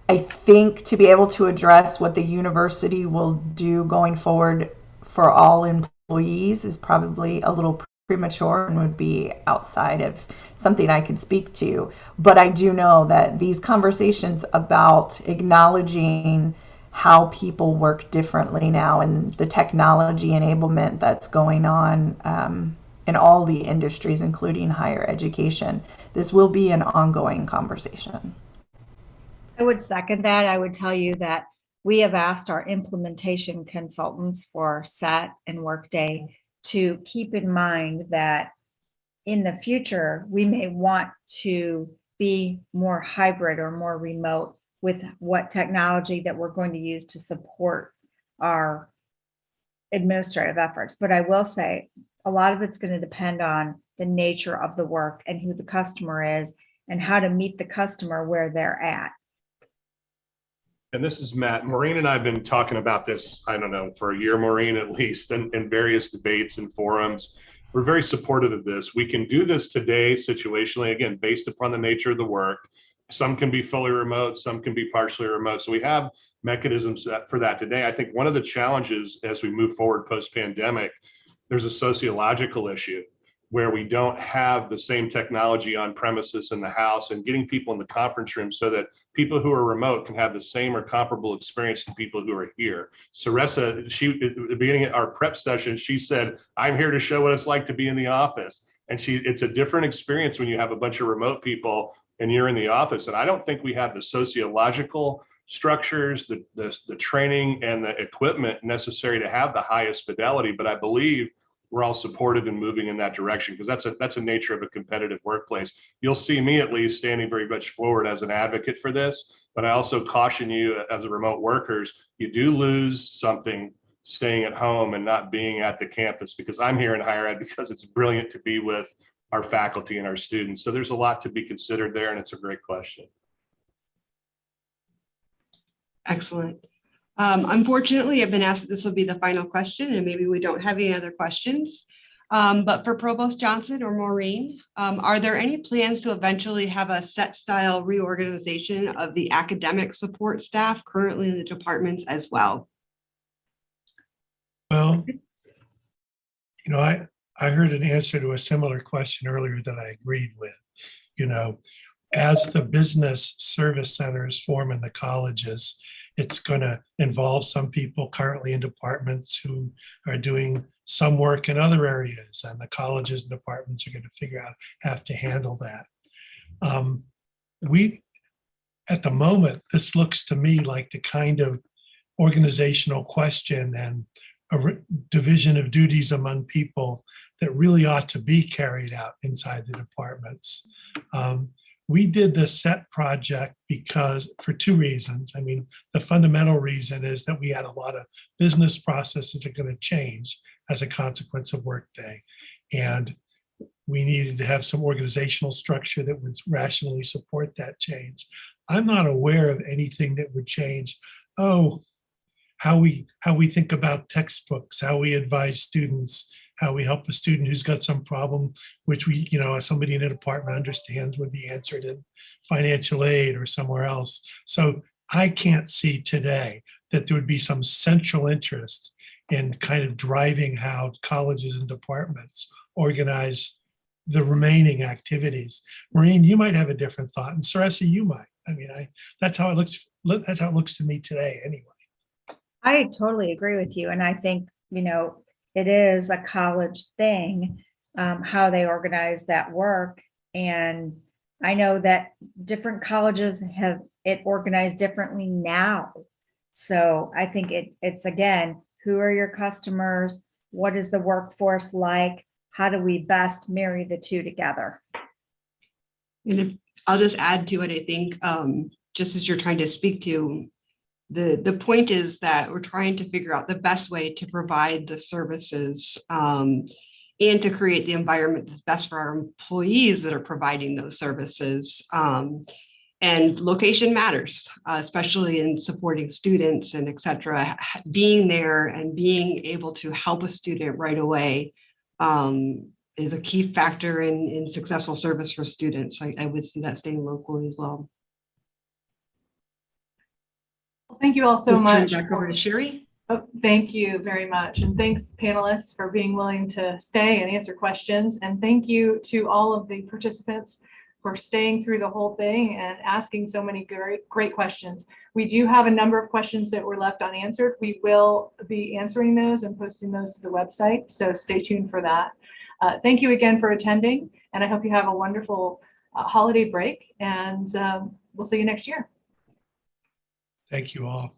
I I think to be able to address what the university will do going forward for all employees is probably a little premature and would be outside of something I could speak to. But I do know that these conversations about acknowledging how people work differently now and the technology enablement that's going on in all the industries, including higher education, this will be an ongoing conversation. I would second that. I would tell you that we have asked our implementation consultants for SET and Workday to keep in mind that in the future, we may want to be more hybrid or more remote with what technology that we're going to use to support our administrative efforts. But I will say a lot of it's going to depend on the nature of the work and who the customer is and how to meet the customer where they're at. And this is Matt. Maureen and I have been talking about this, I don't know, for a year, Maureen, at least, in various debates and forums. We're very supportive of this. We can do this today situationally, again, based upon the nature of the work. Some can be fully remote, some can be partially remote. So we have mechanisms for that today. I think one of the challenges as we move forward post-pandemic, there's a sociological issue where we don't have the same technology on premises in the house, and getting people in the conference room so that people who are remote can have the same or comparable experience to people who are here. Saressa, at the beginning of our prep session, she said, I'm here to show what it's like to be in the office. And it's a different experience when you have a bunch of remote people and you're in the office. And I don't think we have the sociological structures, the training and the equipment necessary to have the highest fidelity, but I believe we're all supportive in moving in that direction, because that's a nature of a competitive workplace. You'll see me at least standing very much forward as an advocate for this, but I also caution you as a remote workers, you do lose something staying at home and not being at the campus, because I'm here in higher ed because it's brilliant to be with our faculty and our students. So there's a lot to be considered there, and it's a great question. Excellent. Unfortunately, I've been asked that this will be the final question, and maybe we don't have any other questions. But for Provost Johnson or Maureen, are there any plans to eventually have a set style reorganization of the academic support staff currently in the departments as well? Well, you know, I heard an answer to a similar question earlier that I agreed with. You know, as the business service centers form in the colleges, it's going to involve some people currently in departments who are doing some work in other areas, and the colleges and departments are going to have to handle that. At the moment, this looks to me like the kind of organizational question and a division of duties among people that really ought to be carried out inside the departments. We did the SET project because for two reasons. I mean, the fundamental reason is that we had a lot of business processes that are going to change as a consequence of Workday. And we needed to have some organizational structure that would rationally support that change. I'm not aware of anything that would change, how we think about textbooks, how we advise students, how we help a student who's got some problem, which we, you know, as somebody in a department understands would be answered in financial aid or somewhere else. So I can't see today that there would be some central interest in kind of driving how colleges and departments organize the remaining activities. Maureen, you might have a different thought, and Saressa, you might. I mean, that's how it looks. That's how it looks to me today, anyway. I totally agree with you, and I think, you know, it is a college thing, how they organize that work. And I know that different colleges have it organized differently now. So I think it's again, who are your customers? What is the workforce like? How do we best marry the two together? And I'll just add to it, I think, just as you're trying to speak to, the point is that we're trying to figure out the best way to provide the services and to create the environment that's best for our employees that are providing those services. And location matters, especially in supporting students and et cetera. Being there and being able to help a student right away is a key factor in successful service for students. I would see that staying locally as well. Thank you all so We'll turn it much. back over to Sherry. Oh, thank you very much. And thanks panelists for being willing to stay and answer questions. And thank you to all of the participants for staying through the whole thing and asking so many great questions. We do have a number of questions that were left unanswered. We will be answering those and posting those to the website. So stay tuned for that. Thank you again for attending. And I hope you have a wonderful holiday break, and we'll see you next year. Thank you all.